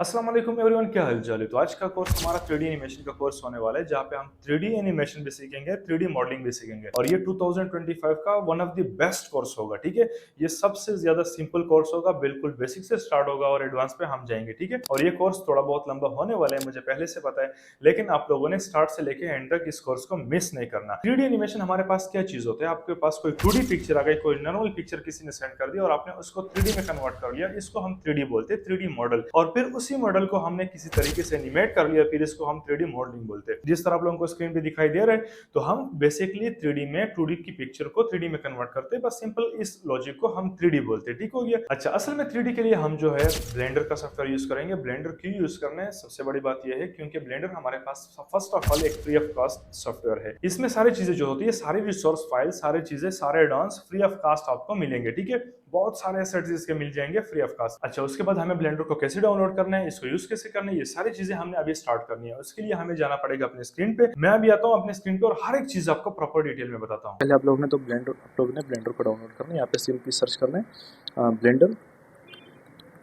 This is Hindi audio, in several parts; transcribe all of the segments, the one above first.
अस्सलाम वालेकुम एवरीवन, क्या हाल चाल है। तो आज का कोर्स हमारा 3D एनिमेशन का कोर्स होने वाला है, जहाँ पे हम 3D एनिमेशन भी सीखेंगे, 3D मॉडलिंग भी सीखेंगे। और ये 2025 का one of the best course होगा। ठीक है, ये सबसे ज्यादा सिंपल कोर्स होगा, बिल्कुल बेसिक से स्टार्ट होगा और एडवांस पे हम जाएंगे। ठीक है, और ये कोर्स थोड़ा बहुत लंबा होने वाला है, मुझे पहले से पता है, लेकिन आप लोगों ने स्टार्ट से लेके एंड तक इस कोर्स को मिस नहीं करना। 3D एनिमेशन हमारे पास क्या चीज होता है, आपके पास कोई 2D पिक्चर आ गई, कोई नॉर्मल पिक्चर किसी ने सेंड कर दिया और आपने उसको 3D में कन्वर्ट कर लिया, इसको हम 3D बोलते हैं, 3D मॉडल। और फिर उसी मॉडल को हमने किसी तरीके से एनिमेट कर लिया, फिर इसको हम 3D मॉडलिंग बोलते हैं। जिस तरह आप लोगों को स्क्रीन पे दिखाई दे रहा है, तो हम बेसिकली 3D में 2D की पिक्चर को 3D में कन्वर्ट करते हैं। बस सिंपल इस लॉजिक को हम 3D बोलते हैं। ठीक हो गया। अच्छा, असल में 3D के लिए हम जो है ब्लेंडर का सॉफ्टवेयर यूज करेंगे। ब्लेंडर क्यों यूज करना है, सबसे बड़ी बात यह है क्योंकि ब्लेंडर हमारे पास फर्स्ट ऑफ ऑल एक फ्री ऑफ कास्ट सॉफ्टवेयर है। इसमें सारी चीजें जो होती है, सारी रिसोर्स फाइल, सारी चीजें, सारे एडवांस फ्री ऑफ कास्ट आपको मिलेंगे। ठीक है, बहुत सारे एसेट्स इसके मिल जाएंगे फ्री ऑफ कास्ट। अच्छा, उसके बाद हमें ब्लेंडर को कैसे डाउनलोड करना है, इसको यूज कैसे करना है, ये सारी चीजें हमने अभी स्टार्ट करनी है। उसके लिए हमें जाना पड़ेगा अपने स्क्रीन पे। मैं अभी आता हूँ अपने स्क्रीन पे और हर एक चीज आपको प्रॉपर डिटेल में बताता हूँ। पहले आप लोगों ने ब्लेंडर को डाउनलोड करना है। यहाँ पे सिंपली सर्च करना है ब्लेंडर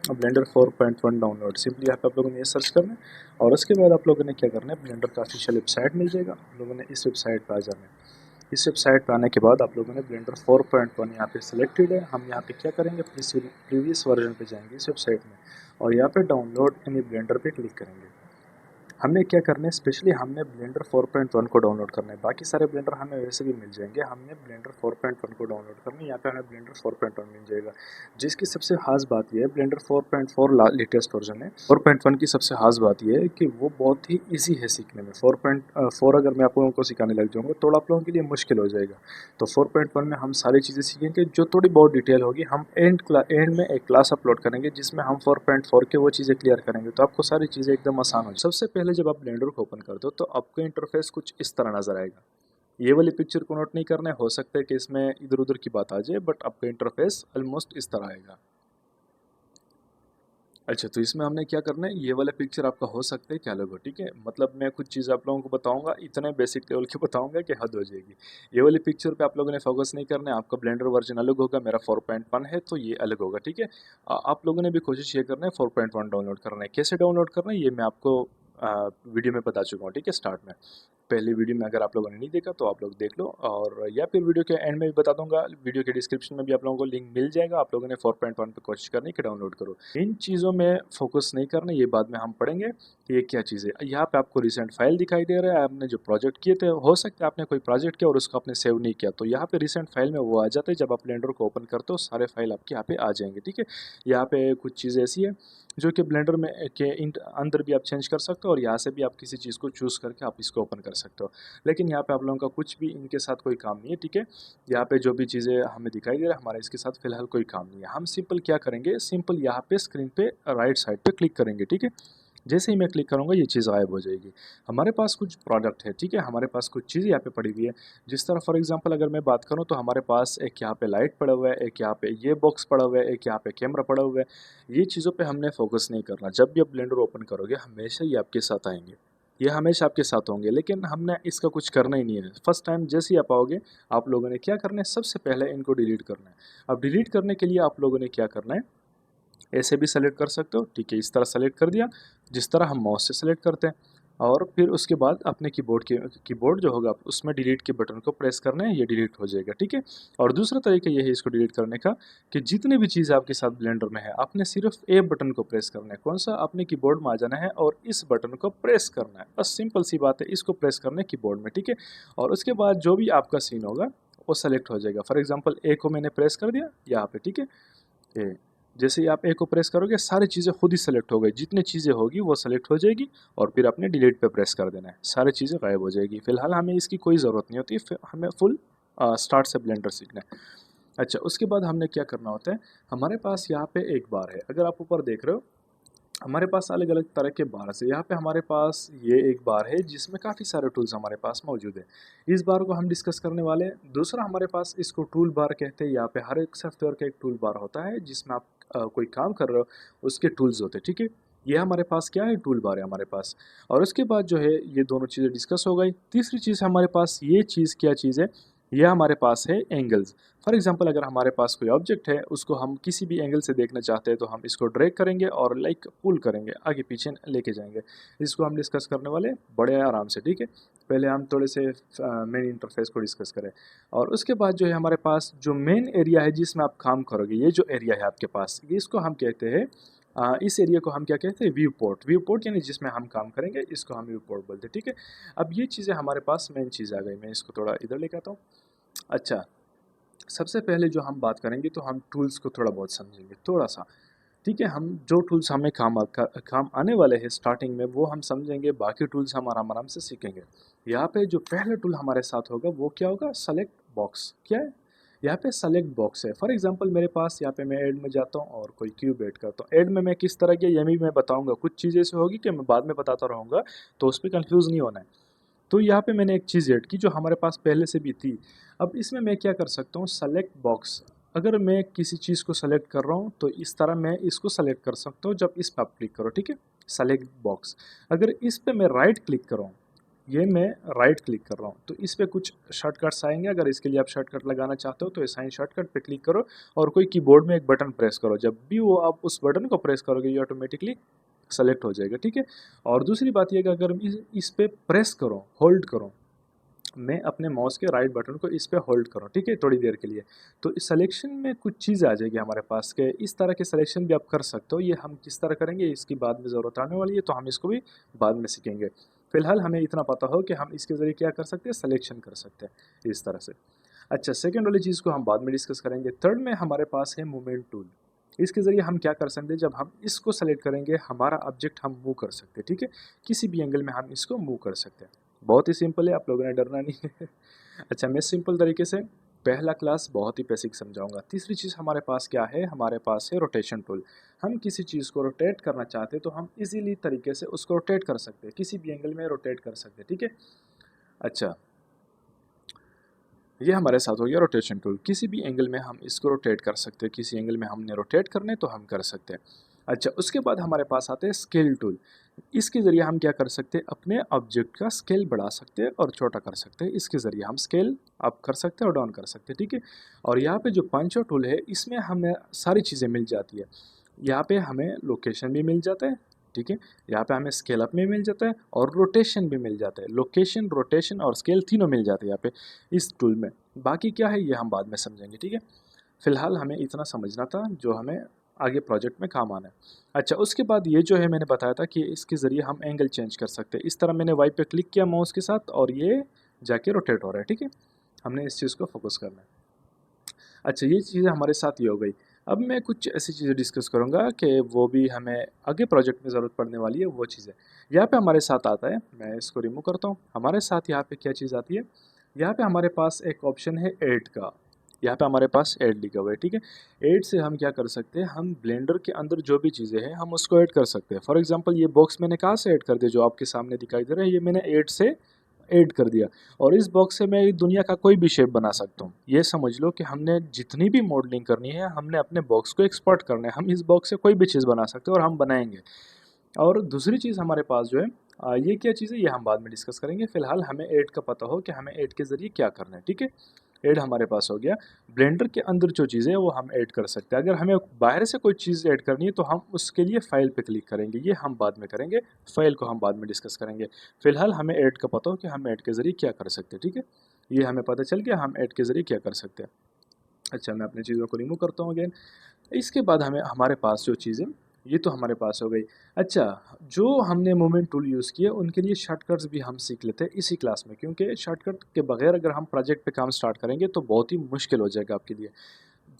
ब्लेंडर 4.1 डाउनलोड। सिंपली यहाँ पे आप लोगों ने ये सर्च करना है और उसके बाद आप लोगों ने क्या करना है, ब्लेंडर का ऑफिशियल वेबसाइट मिल जाएगा, आप लोगों ने इस वेबसाइट पर आ जाना है। इस वेबसाइट पर आने के बाद आप लोगों ने ब्लेंडर 4.1 यहाँ पे सिलेक्टेड है। हम यहाँ पे क्या करेंगे, प्रीवियस वर्जन पे जाएंगे इस वेबसाइट में और यहाँ पे डाउनलोड इन ब्लेंडर पे क्लिक करेंगे। हमने क्या करना है, स्पेशली हमने ब्लेंडर 4.1 को डाउनलोड करना है। बाकी सारे ब्लेंडर हमें वैसे भी मिल जाएंगे, हमने ब्लेंडर 4.1 को डाउनलोड करना है। यहाँ पे हमें ब्लेंडर 4.1 मिल जाएगा, जिसकी सबसे खास बात यह है, ब्लेंडर 4.4 लेटेस्ट वर्जन है। 4.1 की सबसे खास बात यह है कि वो बहुत ही ईजी है सीखने में। 4.4 अगर मैं आप लोगों को सिखाने लग जाऊँगा तो आप लोगों के लिए मुश्किल हो जाएगा। तो 4.1 में हम सारी चीज़ें सीखेंगे, जो थोड़ी बहुत डिटेल होगी हम एंड में एक क्लास अपलोड करेंगे जिसमें हम 4.4 के वो चीज़ें क्लियर करेंगे, तो आपको सारी चीज़ें एकदम आसान हो जाए। सबसे पहले जब आप ब्लेंडर को ओपन करते हो तो आपको इंटरफेस कुछ इस तरह नज़र आएगा। ये वाली पिक्चर को नोट नहीं करना है, हो सकता है कि इसमें इधर उधर की बात आ जाए, बट आपका इंटरफेस ऑलमोस्ट इस तरह आएगा। अच्छा, तो इसमें हमने क्या करना है, ये वाला पिक्चर आपका हो सकता है क्या अलग हो। ठीक है, मतलब मैं कुछ चीज़ आप लोगों को बताऊंगा, इतने बेसिक लेवल के बताऊंगा कि हद हो जाएगी। ये वाली पिक्चर पे आप लोगों ने फोकस नहीं करना है, आपका ब्लेंडर वर्जन अलग होगा, मेरा 4.1 है तो ये अलग होगा। ठीक है, आप लोगों ने भी कोशिश ये करना है 4.1 डाउनलोड करना है। कैसे डाउनलोड करना है ये मैं आपको वीडियो में बता चुका हूँ। ठीक है, स्टार्ट में पहले वीडियो में अगर आप लोगों ने नहीं देखा तो आप लोग देख लो, और या फिर वीडियो के एंड में भी बता दूंगा, वीडियो के डिस्क्रिप्शन में भी आप लोगों को लिंक मिल जाएगा। आप लोगों ने 4.1 पे कोशिश करनी कि डाउनलोड करो। इन चीज़ों में फोकस नहीं करना, ये बाद में हम पढ़ेंगे कि ये क्या चीज़ है। यहाँ पे आपको रिसेंट फाइल दिखाई दे रहा है, आपने जो प्रोजेक्ट किए थे, हो सकता है आपने कोई प्रोजेक्ट किया और उसको आपने सेव नहीं किया, तो यहाँ पे रिसेंट फाइल में वो आ जाता है। जब आप ब्लेंडर को ओपन करते हो सारे फाइल आपके यहाँ पे आ जाएंगे। ठीक है, यहाँ पे कुछ चीज़ें ऐसी है जो कि ब्लेंडर में के अंदर भी आप चेंज कर सकते हो और यहाँ से भी आप किसी चीज़ को चूज़ करके आप इसको ओपन कर सकते हो। लेकिन यहाँ पे आप लोगों का कुछ भी इनके साथ कोई काम नहीं है। ठीक है, यहाँ पे जो भी चीज़ें हमें दिखाई दे रहा है, हमारा इसके साथ फिलहाल कोई काम नहीं है। हम सिंपल क्या करेंगे, सिंपल यहाँ पे स्क्रीन पे राइट साइड पे क्लिक करेंगे। ठीक है, जैसे ही मैं क्लिक करूँगा ये चीज़ गायब हो जाएगी। हमारे पास कुछ प्रोडक्ट है। ठीक है, हमारे पास कुछ चीज़ यहाँ पे पड़ी हुई है। जिस तरह फॉर एग्जांपल अगर मैं बात करूँ तो हमारे पास एक यहाँ पे लाइट पड़ा हुआ है, एक यहाँ पे ये बॉक्स पड़ा हुआ है, एक यहाँ पे कैमरा पड़ा हुआ है। ये चीज़ों पे हमने फोकस नहीं करना। जब भी आप ब्लेंडर ओपन करोगे हमेशा ये आपके साथ आएंगे, ये हमेशा आपके साथ होंगे, लेकिन हमने इसका कुछ करना ही नहीं है। फर्स्ट टाइम जैसे ही आप आओगे आप लोगों ने क्या करना है, सबसे पहले इनको डिलीट करना है। अब डिलीट करने के लिए आप लोगों ने क्या करना है, ऐसे भी सेलेक्ट कर सकते हो। ठीक है, इस तरह सेलेक्ट कर दिया, जिस तरह हम माउस से सेलेक्ट करते हैं, और फिर उसके बाद अपने कीबोर्ड जो होगा उसमें डिलीट के बटन को प्रेस करना है, ये डिलीट हो जाएगा। ठीक है, और दूसरा तरीका ये है इसको डिलीट करने का कि जितने भी चीज़ आपके साथ ब्लेंडर में है आपने सिर्फ ए बटन को प्रेस करना है। कौन सा, अपने कीबोर्ड में आ जाना है और इस बटन को प्रेस करना है। बस सिंपल सी बात है, इसको प्रेस करना है कीबोर्ड में। ठीक है, और उसके बाद जो भी आपका सीन होगा वो सेलेक्ट हो जाएगा। फॉर एग्जाम्पल ए को मैंने प्रेस कर दिया यहाँ पे। ठीक है, ए, जैसे ही आप ए को प्रेस करोगे सारी चीज़ें खुद ही सेलेक्ट हो गई, जितनी चीज़ें होगी वो सेलेक्ट हो जाएगी और फिर आपने डिलीट पे प्रेस कर देना है, सारी चीज़ें गायब हो जाएगी। फिलहाल हमें इसकी कोई ज़रूरत नहीं होती, हमें फुल स्टार्ट से ब्लेंडर सीखना है। अच्छा, उसके बाद हमने क्या करना होता है, हमारे पास यहाँ पे एक बार है, अगर आप ऊपर देख रहे हो हमारे पास अलग अलग तरह के बार है। यहाँ पे हमारे पास ये एक बार है जिसमें काफ़ी सारे टूल्स हमारे पास मौजूद है। इस बार को हम डिस्कस करने वाले हैं। दूसरा हमारे पास इसको टूल बार कहते हैं। यहाँ पे हर एक सॉफ्टवेयर का एक टूल बार होता है जिसमें आप कोई काम कर रहे हो उसके टूल्स होते हैं। ठीक है, ये हमारे पास क्या है, टूल बार है हमारे पास। और उसके बाद जो है ये दोनों चीज़ें डिस्कस हो गई। तीसरी चीज़ हमारे पास ये चीज़ क्या चीज़ है, यह हमारे पास है एंगल्स। फॉर एग्जांपल अगर हमारे पास कोई ऑब्जेक्ट है, उसको हम किसी भी एंगल से देखना चाहते हैं तो हम इसको ड्रैग करेंगे और लाइक पुल करेंगे, आगे पीछे लेके जाएंगे। इसको हम डिस्कस करने वाले बड़े आराम से, ठीक है। पहले हम थोड़े से मेन इंटरफेस को डिस्कस करें, और उसके बाद जो है हमारे पास जो मेन एरिया है जिसमें आप काम करोगे, ये जो एरिया है आपके पास, ये इसको हम कहते हैं इस एरिया को हम क्या कहते हैं, व्यू पोर्ट। व्यू पोर्ट यानी जिसमें हम काम करेंगे, इसको हम व्यू पोर्ट बोलते हैं, ठीक है। अब ये चीज़ें हमारे पास मेन चीज़ आ गई, मैं इसको थोड़ा इधर लेके आता हूँ। अच्छा, सबसे पहले जो हम बात करेंगे तो हम टूल्स को थोड़ा बहुत समझेंगे, थोड़ा सा, ठीक है। हम जो टूल्स हमें काम आने वाले हैं स्टार्टिंग में, वो हम समझेंगे, बाकी टूल्स हम आराम आराम से सीखेंगे। यहाँ पे जो पहला टूल हमारे साथ होगा वो क्या होगा, सेलेक्ट बॉक्स। क्या है यहाँ पे, सेलेक्ट बॉक्स है। फॉर एग्जांपल मेरे पास यहाँ पे मैं ऐड में जाता हूँ और कोई क्यूब ऐड करता हूँ। ऐड में मैं किस तरह की, ये भी मैं बताऊँगा, कुछ चीज़ें ऐसे होगी कि मैं बाद में बताता रहूँगा, तो उस पर कन्फ्यूज़ नहीं होना है। तो यहाँ पे मैंने एक चीज़ ऐड की जो हमारे पास पहले से भी थी। अब इसमें मैं क्या कर सकता हूँ, सेलेक्ट बॉक्स। अगर मैं किसी चीज़ को सेलेक्ट कर रहा हूँ तो इस तरह मैं इसको सेलेक्ट कर सकता हूँ, जब इस पर आप क्लिक करो, ठीक है, सेलेक्ट बॉक्स। अगर इस पे मैं राइट क्लिक कर रहा हूँ, ये मैं राइट क्लिक कर रहा हूँ, तो इस पे कुछ शॉर्टकट्स आएंगे। अगर इसके लिए आप शॉर्टकट लगाना चाहते हो तो असाइन शॉर्टकट पे क्लिक करो, और कोई कीबोर्ड में एक बटन प्रेस करो। जब भी वो आप उस बटन को प्रेस करोगे, ये ऑटोमेटिकली सेलेक्ट हो जाएगा, ठीक है। और दूसरी बात ये कि अगर इस पे प्रेस करो, होल्ड करो, मैं अपने माउस के राइट बटन को इस पे होल्ड करूँ, ठीक है, थोड़ी देर के लिए, तो इस सिलेक्शन में कुछ चीज़ आ जाएगी हमारे पास के। इस तरह के सिलेक्शन भी आप कर सकते हो। ये हम किस तरह करेंगे इसकी बाद में ज़रूरत आने वाली है, तो हम इसको भी बाद में सीखेंगे। फिलहाल हमें इतना पता हो कि हम इसके ज़रिए क्या कर सकते हैं, सिलेक्शन कर सकते हैं इस तरह से। अच्छा, सेकेंड वाली चीज़ को हम बाद में डिस्कस करेंगे। थर्ड में हमारे पास है मूवमेंट टूल। इसके ज़रिए हम क्या कर सकते हैं, जब हम इसको सेलेक्ट करेंगे, हमारा ऑब्जेक्ट हम मूव कर सकते हैं, ठीक है, किसी भी एंगल में हम इसको मूव कर सकते हैं। बहुत ही सिंपल है, आप लोगों ने डरना नहीं है। अच्छा, मैं सिंपल तरीके से पहला क्लास बहुत ही बेसिक समझाऊंगा। तीसरी चीज़ हमारे पास क्या है, हमारे पास है रोटेशन टूल। हम किसी चीज़ को रोटेट करना चाहते हैं तो हम इजीली तरीके से उसको रोटेट कर सकते हैं, किसी भी एंगल में रोटेट कर सकते हैं, ठीक है। अच्छा, ये हमारे साथ हो गया रोटेशन टूल। किसी भी एंगल में हम इसको रोटेट कर सकते हैं, किसी एंगल में हमने रोटेट करने तो हम कर सकते हैं। अच्छा, उसके बाद हमारे पास आते हैं स्केल टूल। इसके ज़रिए हम क्या कर सकते हैं, अपने ऑब्जेक्ट का स्केल बढ़ा सकते हैं और छोटा कर सकते हैं। इसके ज़रिए हम स्केल अप कर सकते हैं और डाउन कर सकते हैं, ठीक है। और यहाँ पे जो पंचो टूल है, इसमें हमें सारी चीज़ें मिल जाती है। यहाँ पे हमें लोकेशन भी मिल जाता है, ठीक है। यहाँ पे हमें स्केल अप में मिल जाता है और रोटेशन भी मिल जाता है। लोकेशन, रोटेशन और स्केल तीनों मिल जाते हैं यहाँ पे इस टूल में। बाकी क्या है ये हम बाद में समझेंगे, ठीक है। फिलहाल हमें इतना समझना था जो हमें आगे प्रोजेक्ट में काम आना है। अच्छा, उसके बाद ये जो है मैंने बताया था कि इसके ज़रिए हम एंगल चेंज कर सकते हैं। इस तरह मैंने वाई पे क्लिक किया माउस के साथ और ये जाके रोटेट हो रहा है, ठीक है। हमने इस चीज़ को फोकस करना है। अच्छा, ये चीज़ें हमारे साथ ही हो गई। अब मैं कुछ ऐसी चीज़ें डिस्कस करूँगा कि वो भी हमें आगे प्रोजेक्ट में ज़रूरत पड़ने वाली है, वो चीज़ें। यहाँ पे हमारे साथ आता है, मैं इसको रिमूव करता हूँ। हमारे साथ यहाँ पे क्या चीज़ आती है, यहाँ पे हमारे पास एक ऑप्शन है ऐड का। यहाँ पे हमारे पास ऐड लिखा हुआ है, ठीक है। ऐड से हम क्या कर सकते हैं, हम ब्लेंडर के अंदर जो भी चीज़ें हैं हम उसको ऐड कर सकते हैं। फॉर एग्जांपल ये बॉक्स मैंने कहाँ से ऐड कर दिया, जो आपके सामने दिखाई दे रहा है, ये मैंने ऐड से ऐड कर दिया। और इस बॉक्स से मैं दुनिया का कोई भी शेप बना सकता हूँ। ये समझ लो कि हमने जितनी भी मॉडलिंग करनी है, हमने अपने बॉक्स को एक्सपोर्ट करना है। हम इस बॉक्स से कोई भी चीज़ बना सकते हैं और हम बनाएंगे। और दूसरी चीज़ हमारे पास जो है, ये क्या चीज़ है ये हम बाद में डिस्कस करेंगे। फिलहाल हमें ऐड का पता हो कि हमें ऐड के ज़रिए क्या करना है, ठीक है। ऐड हमारे पास हो गया। ब्लेंडर के अंदर जो चीज़ें हैं वो हम ऐड कर सकते हैं। अगर हमें बाहर से कोई चीज़ ऐड करनी है तो हम उसके लिए फ़ाइल पे क्लिक करेंगे, ये हम बाद में करेंगे। फ़ाइल को हम बाद में डिस्कस करेंगे। फिलहाल हमें ऐड का पता हो कि हम ऐड के ज़रिए क्या कर सकते हैं, ठीक है। ये हमें पता चल गया हम ऐड के ज़रिए क्या कर सकते हैं। अच्छा, मैं अपनी चीज़ों को रिमूव करता हूँ अगेन। इसके बाद हमें हमारे पास जो चीज़ें, ये तो हमारे पास हो गई। अच्छा, जो हमने मूवमेंट टूल यूज़ किए उनके लिए शॉर्टकट्स भी हम सीख लेते हैं इसी क्लास में, क्योंकि शॉर्टकट के बगैर अगर हम प्रोजेक्ट पे काम स्टार्ट करेंगे तो बहुत ही मुश्किल हो जाएगा आपके लिए।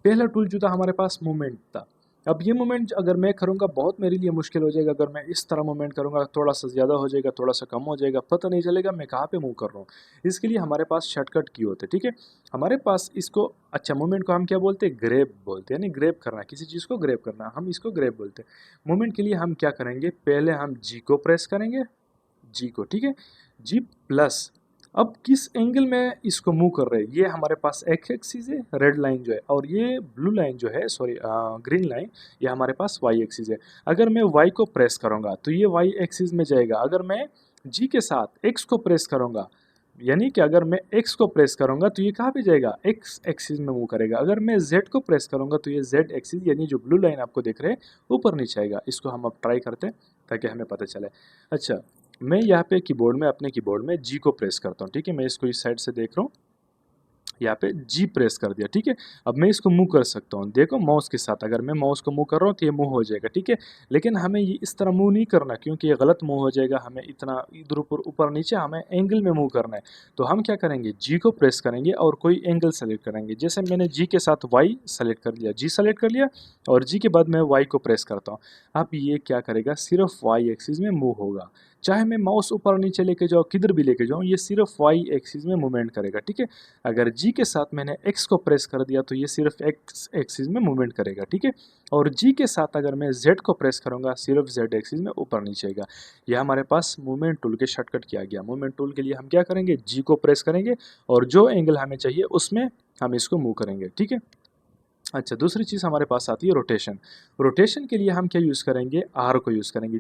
पहला टूल जो था हमारे पास, मूवमेंट था। अब ये मूवमेंट अगर मैं करूँगा बहुत मेरे लिए मुश्किल हो जाएगा। अगर मैं इस तरह मूवमेंट करूँगा, थोड़ा सा ज़्यादा हो जाएगा, थोड़ा सा कम हो जाएगा, पता नहीं चलेगा मैं कहाँ पे मूव कर रहा हूँ। इसके लिए हमारे पास शॉर्टकट की होते हैं, ठीक है। हमारे पास इसको, अच्छा, मूवमेंट को हम क्या बोलते हैं, ग्रैब बोलते हैं, यानी ग्रैब करना, किसी चीज़ को ग्रैब करना, हम इसको ग्रैब बोलते हैं। मूवमेंट के लिए हम क्या करेंगे, पहले हम जी को प्रेस करेंगे, जी को, ठीक है, जी प्लस। अब किस एंगल में इसको मूव कर रहे हैं, ये हमारे पास एक्स एक्सिस है, रेड लाइन जो है, और ये ब्लू लाइन जो है, सॉरी ग्रीन लाइन, ये हमारे पास वाई एक्सिस है। अगर मैं वाई को प्रेस करूँगा तो ये वाई एक्सिस में जाएगा। अगर मैं जी के साथ एक्स को प्रेस करूँगा यानी कि अगर मैं x को प्रेस करूंगा तो ये कहाँ पे जाएगा, x एक्सिस में मूव करेगा। अगर मैं z को प्रेस करूंगा तो ये z एक्सिस यानी जो ब्लू लाइन आपको दिख रहे हैं ऊपर नीचे आएगा। इसको हम अब ट्राई करते हैं ताकि हमें पता चले। अच्छा, मैं यहाँ पे कीबोर्ड में अपने कीबोर्ड में G को प्रेस करता हूँ, ठीक है। मैं इसको इस साइड से देख रहा हूँ, यहाँ पे G प्रेस कर दिया, ठीक है। अब मैं इसको मूव कर सकता हूँ, देखो माउस के साथ अगर मैं माउस को मूव कर रहा हूँ तो ये मूव हो जाएगा, ठीक है। लेकिन हमें ये इस तरह मूव नहीं करना क्योंकि ये गलत मूव हो जाएगा। हमें इतना इधर ऊपर ऊपर नीचे हमें एंगल में मूव करना है। तो हम क्या करेंगे, G को प्रेस करेंगे और कोई एंगल सेलेक्ट करेंगे। जैसे मैंने G के साथ Y सेलेक्ट कर लिया, G सेलेक्ट कर लिया और G के बाद मैं Y को प्रेस करता हूँ। अब ये क्या करेगा, सिर्फ Y एक्सिस में मूव होगा। चाहे मैं माउस ऊपर नीचे लेके जाऊँ, किधर भी लेके जाऊँ, ये सिर्फ Y एक्सिस में मूवमेंट करेगा, ठीक है। अगर G के साथ मैंने X को प्रेस कर दिया तो ये सिर्फ X एक्सिस में मूवमेंट करेगा, ठीक है। और G के साथ अगर मैं Z को प्रेस करूंगा सिर्फ Z एक्सिस में ऊपर नीचे आएगा। यह हमारे पास मूवमेंट टूल के शॉर्टकट किया गया। मूवमेंट टूल के लिए हम क्या करेंगे, G को प्रेस करेंगे और जो एंगल हमें चाहिए उसमें हम इसको मूव करेंगे, ठीक है। अच्छा, दूसरी चीज़ हमारे पास आती है रोटेशन। रोटेशन के लिए हम क्या यूज़ करेंगे, आर को यूज़ करेंगे।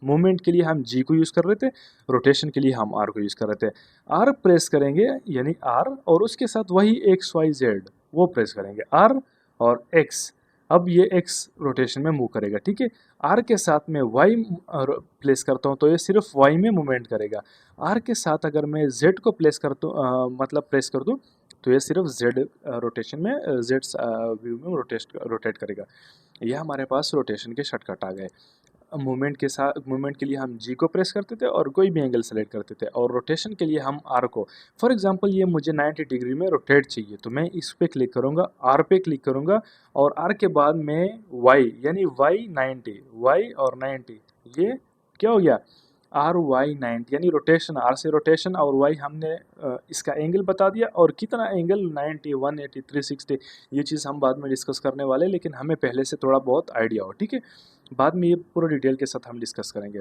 मूवमेंट के लिए हम जी को यूज़ कर रहे थे, रोटेशन के लिए हम आर को यूज़ कर रहे थे। आर प्रेस करेंगे यानी आर और उसके साथ वही एक्स वाई जेड वो प्रेस करेंगे, आर और एक्स। अब ये एक्स रोटेशन में मूव करेगा, ठीक है। आर के साथ में वाई प्लेस करता हूँ तो ये सिर्फ वाई में मूवमेंट करेगा। आर के साथ अगर मैं जेड को प्लेस कर दूँ मतलब प्रेस कर दूँ तो ये सिर्फ जेड रोटेशन में जेड व्यू में रोटेट करेगा। यह हमारे पास रोटेशन के शॉर्टकट आ गए। मूवमेंट के साथ मूवमेंट के लिए हम जी को प्रेस करते थे और कोई भी एंगल सेलेक्ट करते थे, और रोटेशन के लिए हम आर को। फॉर एग्जांपल ये मुझे 90 डिग्री में रोटेट चाहिए तो मैं इस पे क्लिक करूँगा, आर पे क्लिक करूँगा और आर के बाद मैं वाई यानी वाई 90, वाई और 90 ये क्या हो गया, आर वाई 90 यानी रोटेशन, आर से रोटेशन और वाई हमने इसका एंगल बता दिया और कितना एंगल 90, 180, 360। ये चीज़ हम बाद में डिस्कस करने वाले, लेकिन हमें पहले से थोड़ा बहुत आइडिया हो, ठीक है। बाद में ये पूरा डिटेल के साथ हम डिस्कस करेंगे।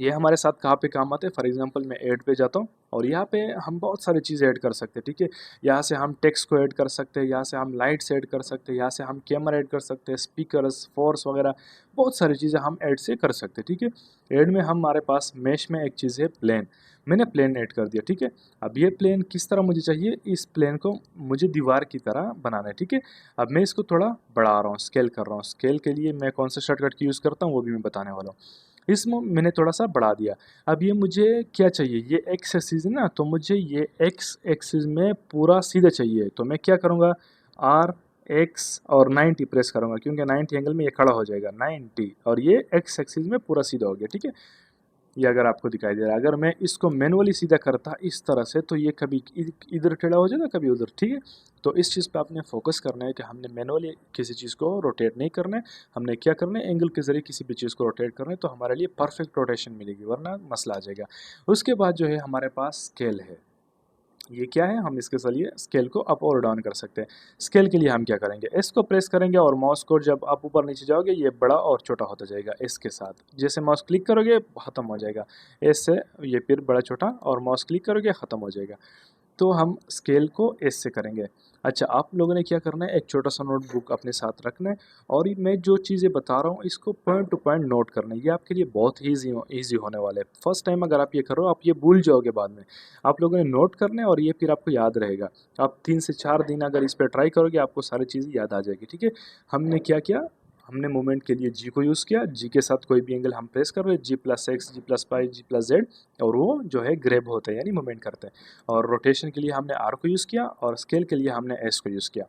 ये हमारे साथ कहाँ पे काम आते हैं, फॉर एग्जांपल मैं ऐड पे जाता हूँ और यहाँ पे हम बहुत सारी चीज़ें ऐड कर सकते हैं, ठीक है। यहाँ से हम टेक्स्ट को ऐड कर सकते हैं, यहाँ से हम लाइट्स ऐड कर सकते हैं, यहाँ से हम कैमरा ऐड कर सकते हैं, स्पीकर्स, फोर्स वगैरह बहुत सारी चीज़ें हम ऐड से कर सकते हैं, ठीक है। ऐड में हमारे पास मैश में एक चीज़ है प्लेन, मैंने प्लेन ऐड कर दिया, ठीक है। अब ये प्लेन किस तरह मुझे चाहिए, इस प्लेन को मुझे दीवार की तरह बनाना है, ठीक है। अब मैं इसको थोड़ा बढ़ा रहा हूँ, स्केल कर रहा हूँ। स्केल के लिए मैं कौन सा शॉर्टकट की यूज़ करता हूँ वो भी मैं बताने वाला हूँ। इसमें मैंने थोड़ा सा बढ़ा दिया। अब ये मुझे क्या चाहिए, ये एक्स एक्सिस है ना, तो मुझे ये एक्स एक्सिस में पूरा सीधा चाहिए। तो मैं क्या करूँगा, आर एक्स और 90 प्रेस करूँगा क्योंकि 90 एंगल में ये खड़ा हो जाएगा 90, और ये एक्स एक्सिस में पूरा सीधा हो गया, ठीक है। ये अगर आपको दिखाई दे रहा है, अगर मैं इसको मैनुअली सीधा करता इस तरह से तो ये कभी इधर टेढ़ा हो जाएगा कभी उधर, ठीक है। तो इस चीज़ पे आपने फोकस करना है कि हमने मैनुअली किसी चीज़ को रोटेट नहीं करना है, हमने क्या करना है, एंगल के ज़रिए किसी भी चीज़ को रोटेट करना है तो हमारे लिए परफेक्ट रोटेशन मिलेगी, वरना मसला आ जाएगा। उसके बाद जो है हमारे पास स्केल है। ये क्या है, हम इसके जरिए स्केल को अप और डाउन कर सकते हैं। स्केल के लिए हम क्या करेंगे, एस को प्रेस करेंगे और माउस को जब आप ऊपर नीचे जाओगे ये बड़ा और छोटा होता जाएगा एस के साथ। जैसे माउस क्लिक करोगे ख़त्म हो जाएगा, एस से ये फिर बड़ा छोटा, और माउस क्लिक करोगे ख़त्म हो जाएगा। तो हम स्केल को एस से करेंगे। अच्छा, आप लोगों ने क्या करना है, एक छोटा सा नोटबुक अपने साथ रखना है और मैं जो चीज़ें बता रहा हूँ इसको पॉइंट टू पॉइंट नोट करना है। ये आपके लिए बहुत ही ईजी होने वाला है। फर्स्ट टाइम अगर आप ये करो आप ये भूल जाओगे बाद में। आप लोगों ने नोट करना है और ये फिर आपको याद रहेगा। आप 3 से 4 दिन अगर इस पर ट्राई करोगे आपको सारी चीज़ें याद आ जाएगी, ठीक है। हमने क्या किया, हमने मूवमेंट के लिए जी को यूज़ किया, जी के साथ कोई भी एंगल हम प्रेस कर रहे हैं, G+X, G+Y, G+Z, और वो जो है ग्रैब होते हैं यानी मूवमेंट करते हैं। और रोटेशन के लिए हमने आर को यूज़ किया और स्केल के लिए हमने एस को यूज़ किया,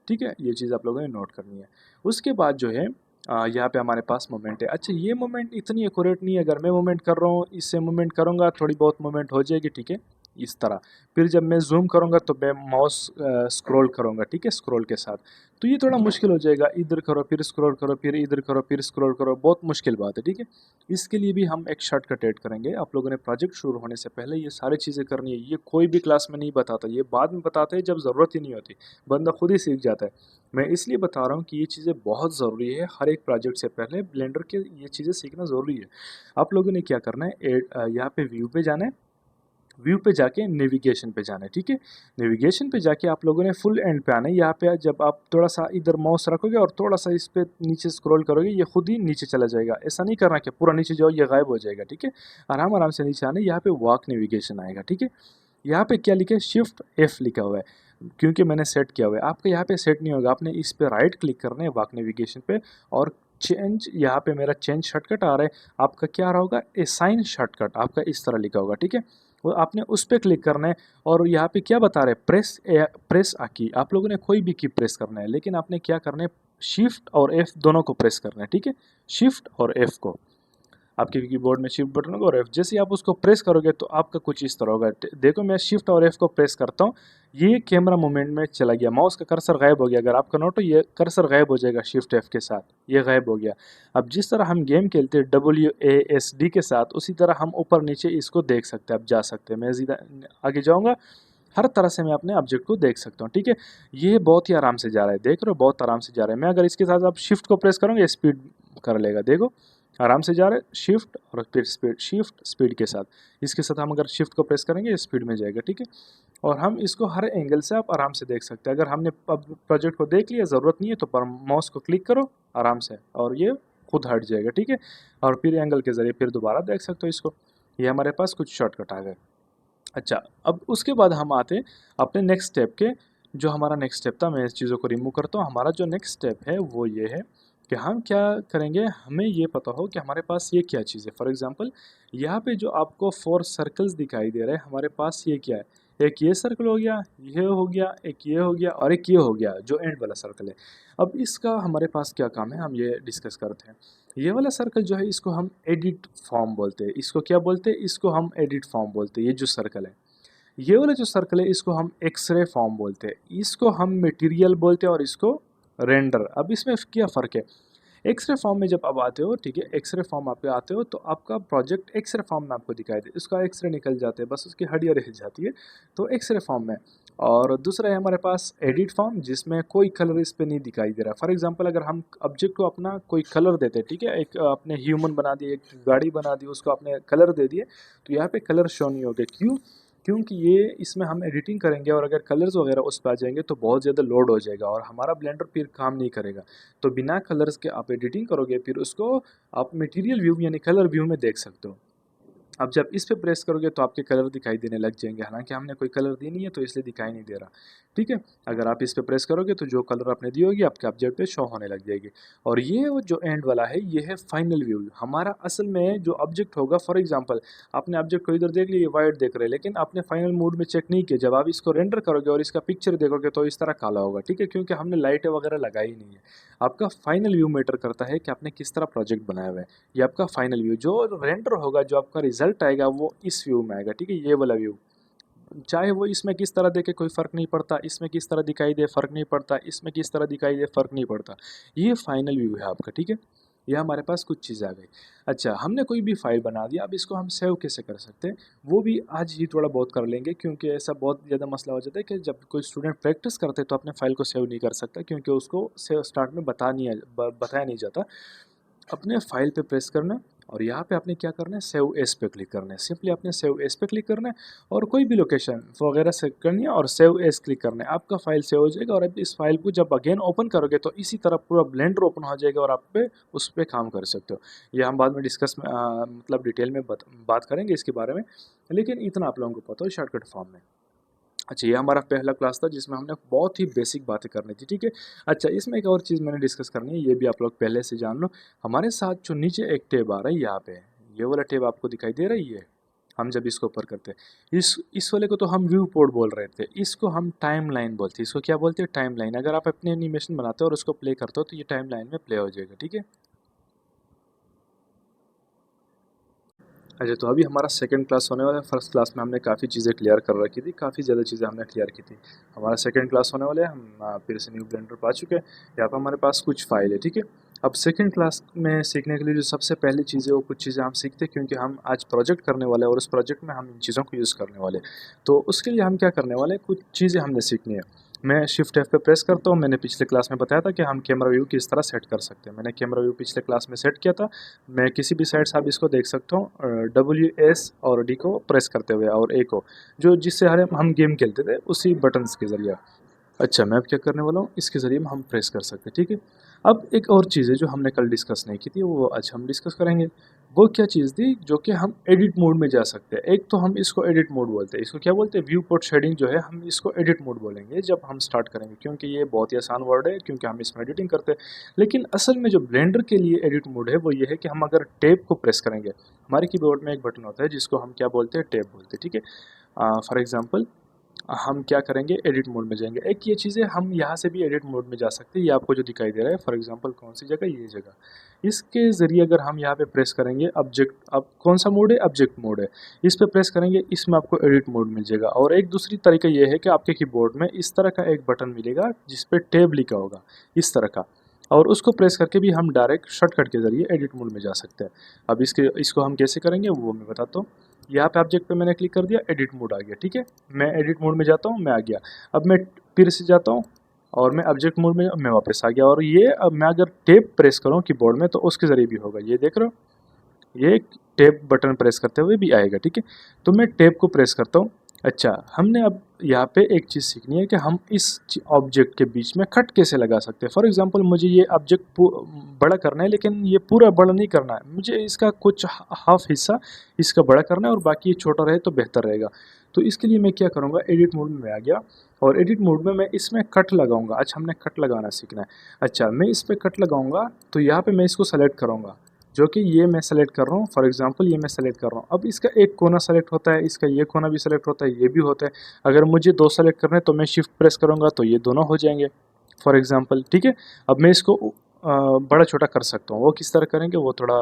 ठीक है। ये चीज़ आप लोगों ने नोट करनी है। उसके बाद जो है यहाँ पे हमारे पास मोमेंट है। अच्छा, ये मोमेंट इतनी एक्यूरेट नहीं है, अगर मैं मूवमेंट कर रहा हूँ इससे मूवमेंट करूँगा थोड़ी बहुत मूवमेंट हो जाएगी, ठीक है, इस तरह। फिर जब मैं जूम करूँगा तो मैं माउस स्क्रॉल करूँगा, ठीक है, स्क्रॉल के साथ, तो ये थोड़ा मुश्किल हो जाएगा। इधर करो फिर स्क्रॉल करो फिर इधर करो फिर स्क्रॉल करो, बहुत मुश्किल बात है, ठीक है। इसके लिए भी हम एक शॉर्टकट ऐड करेंगे। आप लोगों ने प्रोजेक्ट शुरू होने से पहले ये सारी चीज़ें करनी है। ये कोई भी क्लास में नहीं बताता, ये बाद में बताते हैं जब ज़रूरत ही नहीं होती, बंदा खुद ही सीख जाता है। मैं इसलिए बता रहा हूँ कि ये चीज़ें बहुत ज़रूरी है। हर एक प्रोजेक्ट से पहले ब्लेंडर के ये चीज़ें सीखना ज़रूरी है। आप लोगों ने क्या करना है, यहाँ पे व्यू पे जाना है, व्यू पे जाके नेविगेशन पे जाना है, ठीक है। नेविगेशन पे जाके आप लोगों ने फुल एंड पे आना है। यहाँ पे जब आप थोड़ा सा इधर माउस रखोगे और थोड़ा सा इस पे नीचे स्क्रॉल करोगे ये खुद ही नीचे चला जाएगा। ऐसा नहीं करना कि पूरा नीचे जाओ ये गायब हो जाएगा, ठीक है। आराम आराम से नीचे आना है, यहाँ पे वॉक नेविगेशन आएगा, ठीक है। यहाँ पे क्या लिखा है, शिफ्ट F लिखा हुआ है, क्योंकि मैंने सेट किया हुआ है। आपका यहाँ पे सेट नहीं होगा, आपने इस पे राइट क्लिक करना है वाक नेविगेशन पे, और चेंज, यहाँ पे मेरा चेंज शॉर्टकट आ रहा है, आपका क्या आ रहा होगा, असाइन शॉर्टकट, आपका इस तरह लिखा होगा, ठीक है। वो आपने उस पर क्लिक करना है, और यहाँ पे क्या बता रहे हैं, प्रेस आ की, आप लोगों ने कोई भी की प्रेस करना है, लेकिन आपने क्या करना है, शिफ्ट और F दोनों को प्रेस करना है, ठीक है। शिफ्ट और F को, आपके कीबोर्ड में शिफ्ट बटन होगा और F, जैसे ही आप उसको प्रेस करोगे तो आपका कुछ इस तरह होगा। देखो मैं शिफ्ट और F को प्रेस करता हूँ, ये कैमरा मूवमेंट में चला गया, माउस का कर्सर गायब हो गया। अगर आपका नोट हो, ये कर्सर गायब हो जाएगा शिफ्ट F के साथ, ये गायब हो गया। अब जिस तरह हम गेम खेलते हैं WASD के साथ, उसी तरह हम ऊपर नीचे इसको देख सकते हैं, आप जा सकते हैं। मैं सीधा आगे जाऊँगा, हर तरह से मैं अपने ऑब्जेक्ट को देख सकता हूँ, ठीक है। ये बहुत ही आराम से जा रहा है, देख रहे हो, बहुत आराम से जा रहा है। मैं अगर इसके साथ आप शिफ्ट को प्रेस करूँगा, स्पीड कर लेगा, देखो आराम से जा रहा है, शिफ्ट और फिर स्पीड, शिफ्ट स्पीड के साथ। इसके साथ हम अगर शिफ्ट को प्रेस करेंगे, स्पीड में जाएगा, ठीक है। और हम इसको हर एंगल से आप आराम से देख सकते हैं। अगर हमने प्रोजेक्ट को देख लिया, ज़रूरत नहीं है, तो पर माउस को क्लिक करो आराम से, और ये खुद हट जाएगा, ठीक है। और फिर एंगल के ज़रिए फिर दोबारा देख सकते हो इसको। ये हमारे पास कुछ शॉर्टकट आ गए। अच्छा, अब उसके बाद हम आते हैं अपने नेक्स्ट स्टेप के। जो हमारा नेक्स्ट स्टेप था, मैं इस चीज़ों को रिमूव करता हूँ। हमारा जो नेक्स्ट स्टेप है वो ये है कि हम क्या करेंगे, हमें ये पता हो कि हमारे पास ये क्या चीज़ है। फॉर एग्जांपल, यहाँ पे जो आपको 4 सर्कल्स दिखाई दे रहे हैं, हमारे पास ये क्या है, एक ये सर्कल हो गया, ये हो गया, एक ये हो गया, और एक ये हो गया जो एंड वाला सर्कल है। अब इसका हमारे पास क्या काम है, हम ये डिस्कस करते हैं। ये वाला सर्कल जो है, इसको हम एडिट फॉर्म बोलते हैं। इसको क्या बोलते हैं, इसको हम एडिट फॉर्म बोलते हैं। ये जो सर्कल है, ये वाला जो सर्कल है, इसको हम एक्सरे फॉर्म बोलते हैं। इसको हम मटेरियल बोलते हैं, और इसको रेंडर। अब इसमें क्या फ़र्क है, एक्सरे फॉर्म में जब आप आते हो, ठीक है, एक्सरे फॉर्म आप पे आते हो, तो आपका प्रोजेक्ट एक्सरे फॉर्म में आपको दिखाई दे, उसका एक्सरे निकल जाते हैं, बस उसकी हड्डियाँ रह जाती है, तो एक्सरे फॉर्म में। और दूसरा है हमारे पास एडिट फॉर्म, जिसमें कोई कलर इस पे नहीं दिखाई दे रहा। फॉर एग्जांपल, अगर हम ऑब्जेक्ट को अपना कोई कलर देते हैं, ठीक है, एक अपने ह्यूमन बना दिए, एक गाड़ी बना दी, उसको आपने कलर दे दिए, तो यहाँ पे कलर शो नहीं होगा। क्यों? क्योंकि ये इसमें हम एडिटिंग करेंगे, और अगर कलर्स वगैरह उस पर आ जाएंगे तो बहुत ज़्यादा लोड हो जाएगा, और हमारा ब्लेंडर फिर काम नहीं करेगा। तो बिना कलर्स के आप एडिटिंग करोगे, फिर उसको आप मटेरियल व्यू यानी कलर व्यू में देख सकते हो। अब जब इस पे प्रेस करोगे तो आपके कलर दिखाई देने लग जाएंगे, हालांकि हमने कोई कलर दी नहीं है, तो इसलिए दिखाई नहीं दे रहा, ठीक है। अगर आप इस पे प्रेस करोगे तो जो कलर आपने दी होगी आपके ऑब्जेक्ट पे शो होने लग जाएगी। और ये वो जो एंड वाला है, ये है फाइनल व्यू। हमारा असल में जो ऑब्जेक्ट होगा, फॉर एग्जाम्पल, आपने ऑब्जेक्ट को इधर देख लिया, वाइट देख रहे हैं, लेकिन आपने फाइनल मोड में चेक नहीं किया। जब आप इसको रेंडर करोगे और इसका पिक्चर देखोगे तो इस तरह काला होगा, ठीक है, क्योंकि हमने लाइटें वगैरह लगाई नहीं है। आपका फाइनल व्यू मैटर करता है कि आपने किस तरह प्रोजेक्ट बनाया हुआ है। ये आपका फाइनल व्यू, जो रेंडर होगा, जो आपका रिजल्ट आएगा, वो इस व्यू में आएगा, ठीक है, ये वाला व्यू। चाहे वो इसमें किस तरह देखे कोई फ़र्क नहीं पड़ता, इसमें किस तरह दिखाई दे फ़र्क नहीं पड़ता, इसमें किस तरह दिखाई दे फ़र्क नहीं पड़ता। ये फाइनल व्यू है आपका, ठीक है। ये हमारे पास कुछ चीज़ आ गई। अच्छा, हमने कोई भी फाइल बना दिया, अब इसको हम सेव कैसे कर सकते हैं, वो भी आज ही थोड़ा बहुत कर लेंगे, क्योंकि ऐसा बहुत ज़्यादा मसला हो जाता है कि जब कोई स्टूडेंट प्रैक्टिस करते हैं तो अपने फाइल को सेव नहीं कर सकता, क्योंकि उसको सेव स्टार्ट में बताया नहीं जाता। अपने फाइल पे प्रेस करना है, और यहाँ पे आपने क्या करना है, सेव एस पे क्लिक करना है। सिंपली आपने सेव एस पे क्लिक करना है, और कोई भी लोकेशन वगैरह सेव करनी है, और सेव एस क्लिक करना है। आपका फाइल सेव हो जाएगा, और अब इस फाइल को जब अगेन ओपन करोगे तो इसी तरह पूरा ब्लेंडर ओपन हो जाएगा, और आप पे उस पर काम कर सकते हो। ये हम बाद में डिस्कस में मतलब डिटेल में बात करेंगे इसके बारे में, लेकिन इतना आप लोगों को पता हो शॉर्टकट फॉर्म में। अच्छा, ये हमारा पहला क्लास था जिसमें हमने बहुत ही बेसिक बातें करनी थी, ठीक है। अच्छा, इसमें एक और चीज़ मैंने डिस्कस करनी है, ये भी आप लोग पहले से जान लो। हमारे साथ जो नीचे एक टैब आ रहा है यहाँ पे, ये वाला टैब आपको दिखाई दे रही है। हम जब इसको ऊपर करते हैं, इस वाले को तो हम व्यू पोर्ट बोल रहे थे, इसको हम टाइम लाइन बोलते हैं। इसको क्या बोलते हैं, टाइम लाइन। अगर आप अपने एनिमेशन बनाते हो और उसको प्ले करते हो तो ये टाइम लाइन में प्ले हो जाएगा, ठीक है। अच्छा, तो अभी हमारा सेकंड क्लास होने वाला है। फर्स्ट क्लास में हमने काफ़ी चीज़ें क्लियर कर रखी थी, काफ़ी ज़्यादा चीज़ें हमने क्लियर की थी। हमारा सेकंड क्लास होने वाला है, हम फिर से न्यू ब्लेंडर पा चुके हैं। यहाँ पर हमारे पास कुछ फाइल है, ठीक है। अब सेकंड क्लास में सीखने के लिए जो सबसे पहली चीज़ है, वो कुछ चीज़ें हम सीखते हैं, क्योंकि हम आज प्रोजेक्ट करने वाले हैं और उस प्रोजेक्ट में हम इन चीज़ों को यूज़ करने वाले हैं। तो उसके लिए हम क्या करने वाले हैं, कुछ चीज़ें हमने सीखनी है। मैं शिफ्ट F पे प्रेस करता हूँ। मैंने पिछले क्लास में बताया था कि हम कैमरा व्यू किस तरह सेट कर सकते हैं। मैंने कैमरा व्यू पिछले क्लास में सेट किया था। मैं किसी भी साइड से आप इसको देख सकता हूँ, WS और D को प्रेस करते हुए, और A को, जो जिससे हम गेम खेलते थे उसी बटन्स के ज़रिए। अच्छा, मैं अब क्या करने वाला हूँ, इसके ज़रिए हम प्रेस कर सकते हैं, ठीक है। अब एक और चीज़ है जो हमने कल डिस्कस नहीं की थी, वो आज हम डिस्कस करेंगे। वो क्या चीज़ थी जो कि हम एडिट मोड में जा सकते हैं। एक तो हम इसको एडिट मोड बोलते हैं, इसको क्या बोलते हैं, व्यू पोर्ट शेडिंग जो है हम इसको एडिट मोड बोलेंगे जब हम स्टार्ट करेंगे, क्योंकि ये बहुत ही आसान वर्ड है, क्योंकि हम इसमें एडिटिंग करते हैं। लेकिन असल में जो ब्लेंडर के लिए एडिट मोड है वो ये है कि हम अगर टैब को प्रेस करेंगे, हमारे कीबोर्ड में एक बटन होता है जिसको हम क्या बोलते हैं, टैब बोलते हैं, ठीक है। फॉर एग्जाम्पल हम क्या करेंगे, एडिट मोड में जाएंगे। एक ये चीज़ है, हम यहाँ से भी एडिट मोड में जा सकते हैं। ये आपको जो दिखाई दे रहा है, फॉर एग्जांपल कौन सी जगह, ये जगह, इसके ज़रिए अगर हम यहाँ पे प्रेस करेंगे ऑब्जेक्ट, अब कौन सा मोड है, ऑब्जेक्ट मोड है, इस पे प्रेस करेंगे, इसमें आपको एडिट मोड मिल जाएगा। और एक दूसरी तरीका ये है कि आपके कीबोर्ड में इस तरह का एक बटन मिलेगा जिस पे टैब लिखा होगा, इस तरह का, और उसको प्रेस करके भी हम डायरेक्ट शॉर्टकट के ज़रिए एडिट मोड में जा सकते हैं। अब इसको हम कैसे करेंगे वो मैं बताता हूँ। यहाँ पे ऑब्जेक्ट पे मैंने क्लिक कर दिया, एडिट मोड आ गया, ठीक है। मैं एडिट मोड में जाता हूँ, मैं आ गया। अब मैं फिर से जाता हूँ और मैं ऑब्जेक्ट मोड में, मैं वापस आ गया। और ये अब मैं अगर टैब प्रेस करूँ कीबोर्ड में तो उसके ज़रिए भी होगा, ये देख रहे हो, ये टैब बटन प्रेस करते हुए भी आएगा, ठीक है। तो मैं टैब को प्रेस करता हूँ। अच्छा, हमने अब यहाँ पे एक चीज़ सीखनी है कि हम इस ऑब्जेक्ट के बीच में कट कैसे लगा सकते हैं। फॉर एग्जांपल मुझे ये ऑब्जेक्ट बड़ा करना है, लेकिन ये पूरा बड़ा नहीं करना है, मुझे इसका कुछ हाफ हिस्सा इसका बड़ा करना है और बाकी ये छोटा रहे तो बेहतर रहेगा। तो इसके लिए मैं क्या करूँगा, एडिट मोड में आ गया और एडिट मोड में मैं इसमें कट लगाऊंगा। अच्छा, हमने कट लगाना सीखना है। अच्छा, मैं इस पर कट लगाऊंगा तो यहाँ पे मैं इसको सेलेक्ट करूँगा, जो कि ये मैं सेलेक्ट कर रहा हूँ। फॉर एग्जांपल ये मैं सेलेक्ट कर रहा हूँ। अब इसका एक कोना सेलेक्ट होता है, इसका ये कोना भी सेलेक्ट होता है, ये भी होता है। अगर मुझे दो सेलेक्ट करना है तो मैं शिफ्ट प्रेस करूँगा तो ये दोनों हो जाएंगे, फॉर एग्जांपल, ठीक है। अब मैं इसको बड़ा छोटा कर सकता हूँ। वो किस तरह करेंगे वो थोड़ा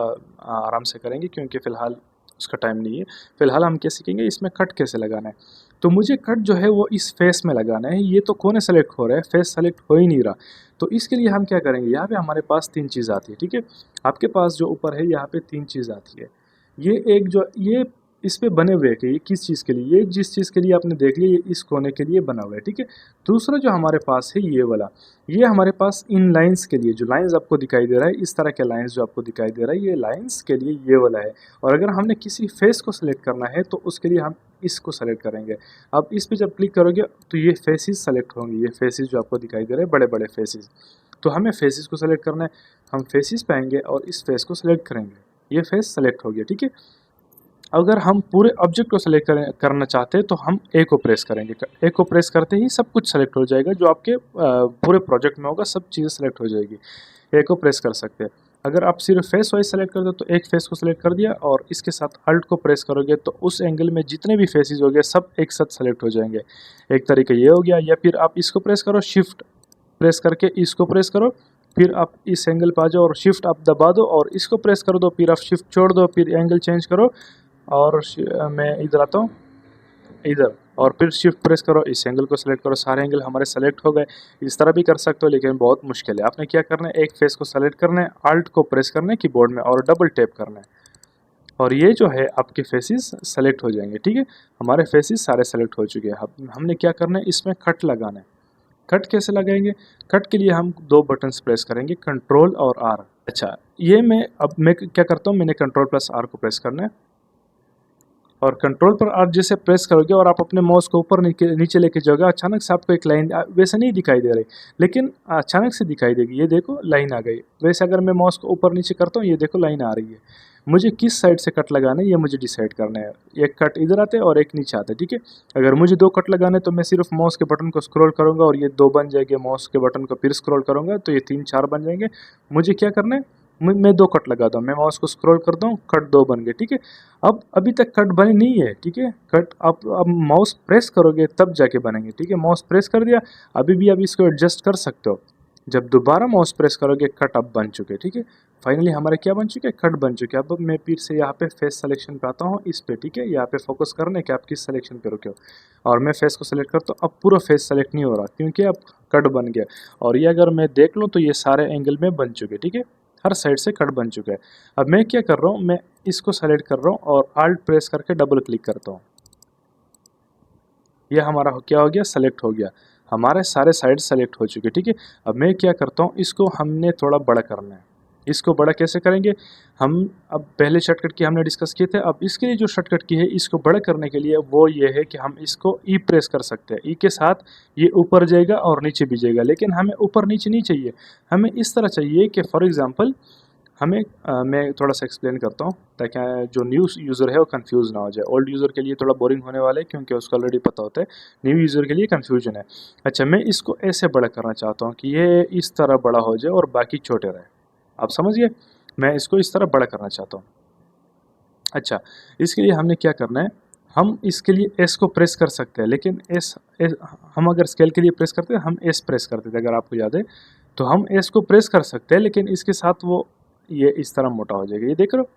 आराम से करेंगे, क्योंकि फ़िलहाल उसका टाइम नहीं है। फ़िलहाल हम क्या सीखेंगे, इसमें कट कैसे लगाना है। तो मुझे कट जो है वो इस फेस में लगाना है। ये तो कोने सेलेक्ट हो रहा है, फेस सेलेक्ट हो ही नहीं रहा। तो इसके लिए हम क्या करेंगे, यहाँ पे हमारे पास तीन चीज़ आती है, ठीक है। आपके पास जो ऊपर है यहाँ पे तीन चीज़ आती है। ये एक जो ये इस पे बने हुए हैं कि ये किस चीज़ के लिए, ये जिस चीज़ के लिए आपने देख लिया, ये इस कोने के लिए बना हुआ है, ठीक है। दूसरा जो हमारे पास है ये वाला, ये हमारे पास इन लाइंस के लिए, जो लाइंस आपको दिखाई दे रहा है, इस तरह के लाइंस जो आपको दिखाई दे रहा है, ये लाइंस के लिए ये वाला है। और अगर हमने किसी फेस को सेलेक्ट करना है तो उसके लिए हम इसको सेलेक्ट करेंगे। अब इस पे जब क्लिक करोगे तो ये फेसेस सेलेक्ट होंगे, ये फेसेस जो आपको दिखाई दे रहे हैं, बड़े बड़े फेसेस। तो हमें फेसेस को सेलेक्ट करना है, हम फेसेस पे आएंगे और इस फेस को सेलेक्ट करेंगे, ये फेस सेलेक्ट हो गया, ठीक है। अगर हम पूरे ऑब्जेक्ट को सेलेक्ट करना चाहते हैं तो हम ए को प्रेस करेंगे। ए को प्रेस करते ही सब कुछ सेलेक्ट हो जाएगा, जो आपके पूरे प्रोजेक्ट में होगा, सब चीज़ें सेलेक्ट हो जाएगी। ए को प्रेस कर सकते हैं। अगर आप सिर्फ फेस वाइज सेलेक्ट करते हो तो एक फेस को सेलेक्ट कर दिया और इसके साथ अल्ट को प्रेस करोगे तो उस एंगल में जितने भी फेसेस हो गए सब एक साथ सेलेक्ट हो जाएंगे। एक तरीका ये हो गया। या फिर आप इसको प्रेस करो, शिफ्ट प्रेस करके इसको प्रेस करो, फिर आप इस एंगल पे आ जाओ और शिफ्ट आप दबा दो और इसको प्रेस कर दो, फिर आप शिफ्ट छोड़ दो, फिर एंगल चेंज करो और मैं इधर आता हूँ, इधर, और फिर शिफ्ट प्रेस करो, इस एंगल को सेलेक्ट करो, सारे एंगल हमारे सेलेक्ट हो गए। इस तरह भी कर सकते हो, लेकिन बहुत मुश्किल है। आपने क्या करना है, एक फेस को सेलेक्ट करना है, अल्ट को प्रेस करना है कीबोर्ड में और डबल टैप करना है, और ये जो है आपके फेसेस सेलेक्ट हो जाएंगे, ठीक है। हमारे फेसेस सारे सेलेक्ट हो चुके हैं। अब हमने क्या करना है, इसमें कट लगाना है। कट कैसे लगाएंगे, कट के लिए हम दो बटन्स प्रेस करेंगे, कंट्रोल और आर। अच्छा, ये मैं क्या करता हूँ, मैंने कंट्रोल प्लस आर को प्रेस करना है और कंट्रोल पर आर जैसे प्रेस करोगे और आप अपने माउस को ऊपर नीचे लेके जाओगे, अचानक से आपको एक लाइन वैसे नहीं दिखाई दे रही, लेकिन अचानक से दिखाई देगी। ये देखो लाइन आ गई। वैसे अगर मैं माउस को ऊपर नीचे करता हूँ, ये देखो लाइन आ रही है। मुझे किस साइड से कट लगाना है ये मुझे डिसाइड करना है। एक कट इधर आते हैं और एक नीचे आता है, ठीक है। अगर मुझे दो कट लगाने तो मैं सिर्फ माउस के बटन को स्क्रॉल करूँगा और ये दो बन जाएंगे, माउस के बटन को फिर स्क्रॉल करूँगा तो ये 3 4 बन जाएंगे। मुझे क्या करना है, मैं दो कट लगाता हूँ, मैं माउस को स्क्रॉल करता हूँ, कट दो बन गए, ठीक है। अब अभी तक कट बने नहीं है, ठीक है। कट आप अब माउस प्रेस करोगे तब जाके बनेंगे, ठीक है। माउस प्रेस कर दिया, अभी भी आप इसको एडजस्ट कर सकते हो। जब दोबारा माउस प्रेस करोगे कट अब बन चुके, ठीक है। फाइनली हमारे क्या बन चुके, कट बन चुके। अब मैं फिर से यहाँ पे फेस सिलेक्शन पे आता हूँ, इस पे, ठीक है। यहाँ पे फोकस करना है कि आप किस सिलेक्शन पे रुके हो, और मैं फेस को सेलेक्ट करता हूँ। अब पूरा फेस सेलेक्ट नहीं हो रहा क्योंकि अब कट बन गया। और ये अगर मैं देख लूँ तो ये सारे एंगल में बन चुके, ठीक है। हर साइड से कट बन चुका है। अब मैं क्या कर रहा हूँ, मैं इसको सेलेक्ट कर रहा हूँ और अल्ट प्रेस करके डबल क्लिक करता हूँ। ये हमारा क्या हो गया, सेलेक्ट हो गया। हमारे सारे साइड सेलेक्ट हो चुके, ठीक है। अब मैं क्या करता हूँ, इसको हमने थोड़ा बड़ा करना है। इसको बड़ा कैसे करेंगे हम? अब पहले शॉर्टकट की हमने डिस्कस किए थे, अब इसके लिए जो शॉर्टकट की है इसको बड़ा करने के लिए वो ये है कि हम इसको ई प्रेस कर सकते हैं। ई के साथ ये ऊपर जाएगा और नीचे भी जाएगा, लेकिन हमें ऊपर नीचे नहीं चाहिए, हमें इस तरह चाहिए कि फॉर एग्जांपल हमें मैं थोड़ा सा एक्सप्लेन करता हूँ ताकि जो न्यू यूज़र है वो कंफ्यूज ना हो जाए। ओल्ड यूज़र के लिए थोड़ा बोरिंग होने वाला है क्योंकि उसको ऑलरेडी पता होता है, न्यू यूज़र के लिए कंफ्यूजन है। अच्छा, मैं इसको ऐसे बड़ा करना चाहता हूँ कि ये इस तरह बड़ा हो जाए और बाकी छोटे रहे। आप समझिए, मैं इसको इस तरह बड़ा करना चाहता हूँ। अच्छा, इसके लिए हमने क्या करना है, हम इसके लिए एस को प्रेस कर सकते हैं, लेकिन एस हम अगर स्केल के लिए प्रेस करते हैं हम एस प्रेस करते थे, अगर आपको याद है तो हम एस को प्रेस कर सकते हैं, लेकिन इसके साथ वो ये इस तरह मोटा हो जाएगा। ये देख रहे हो,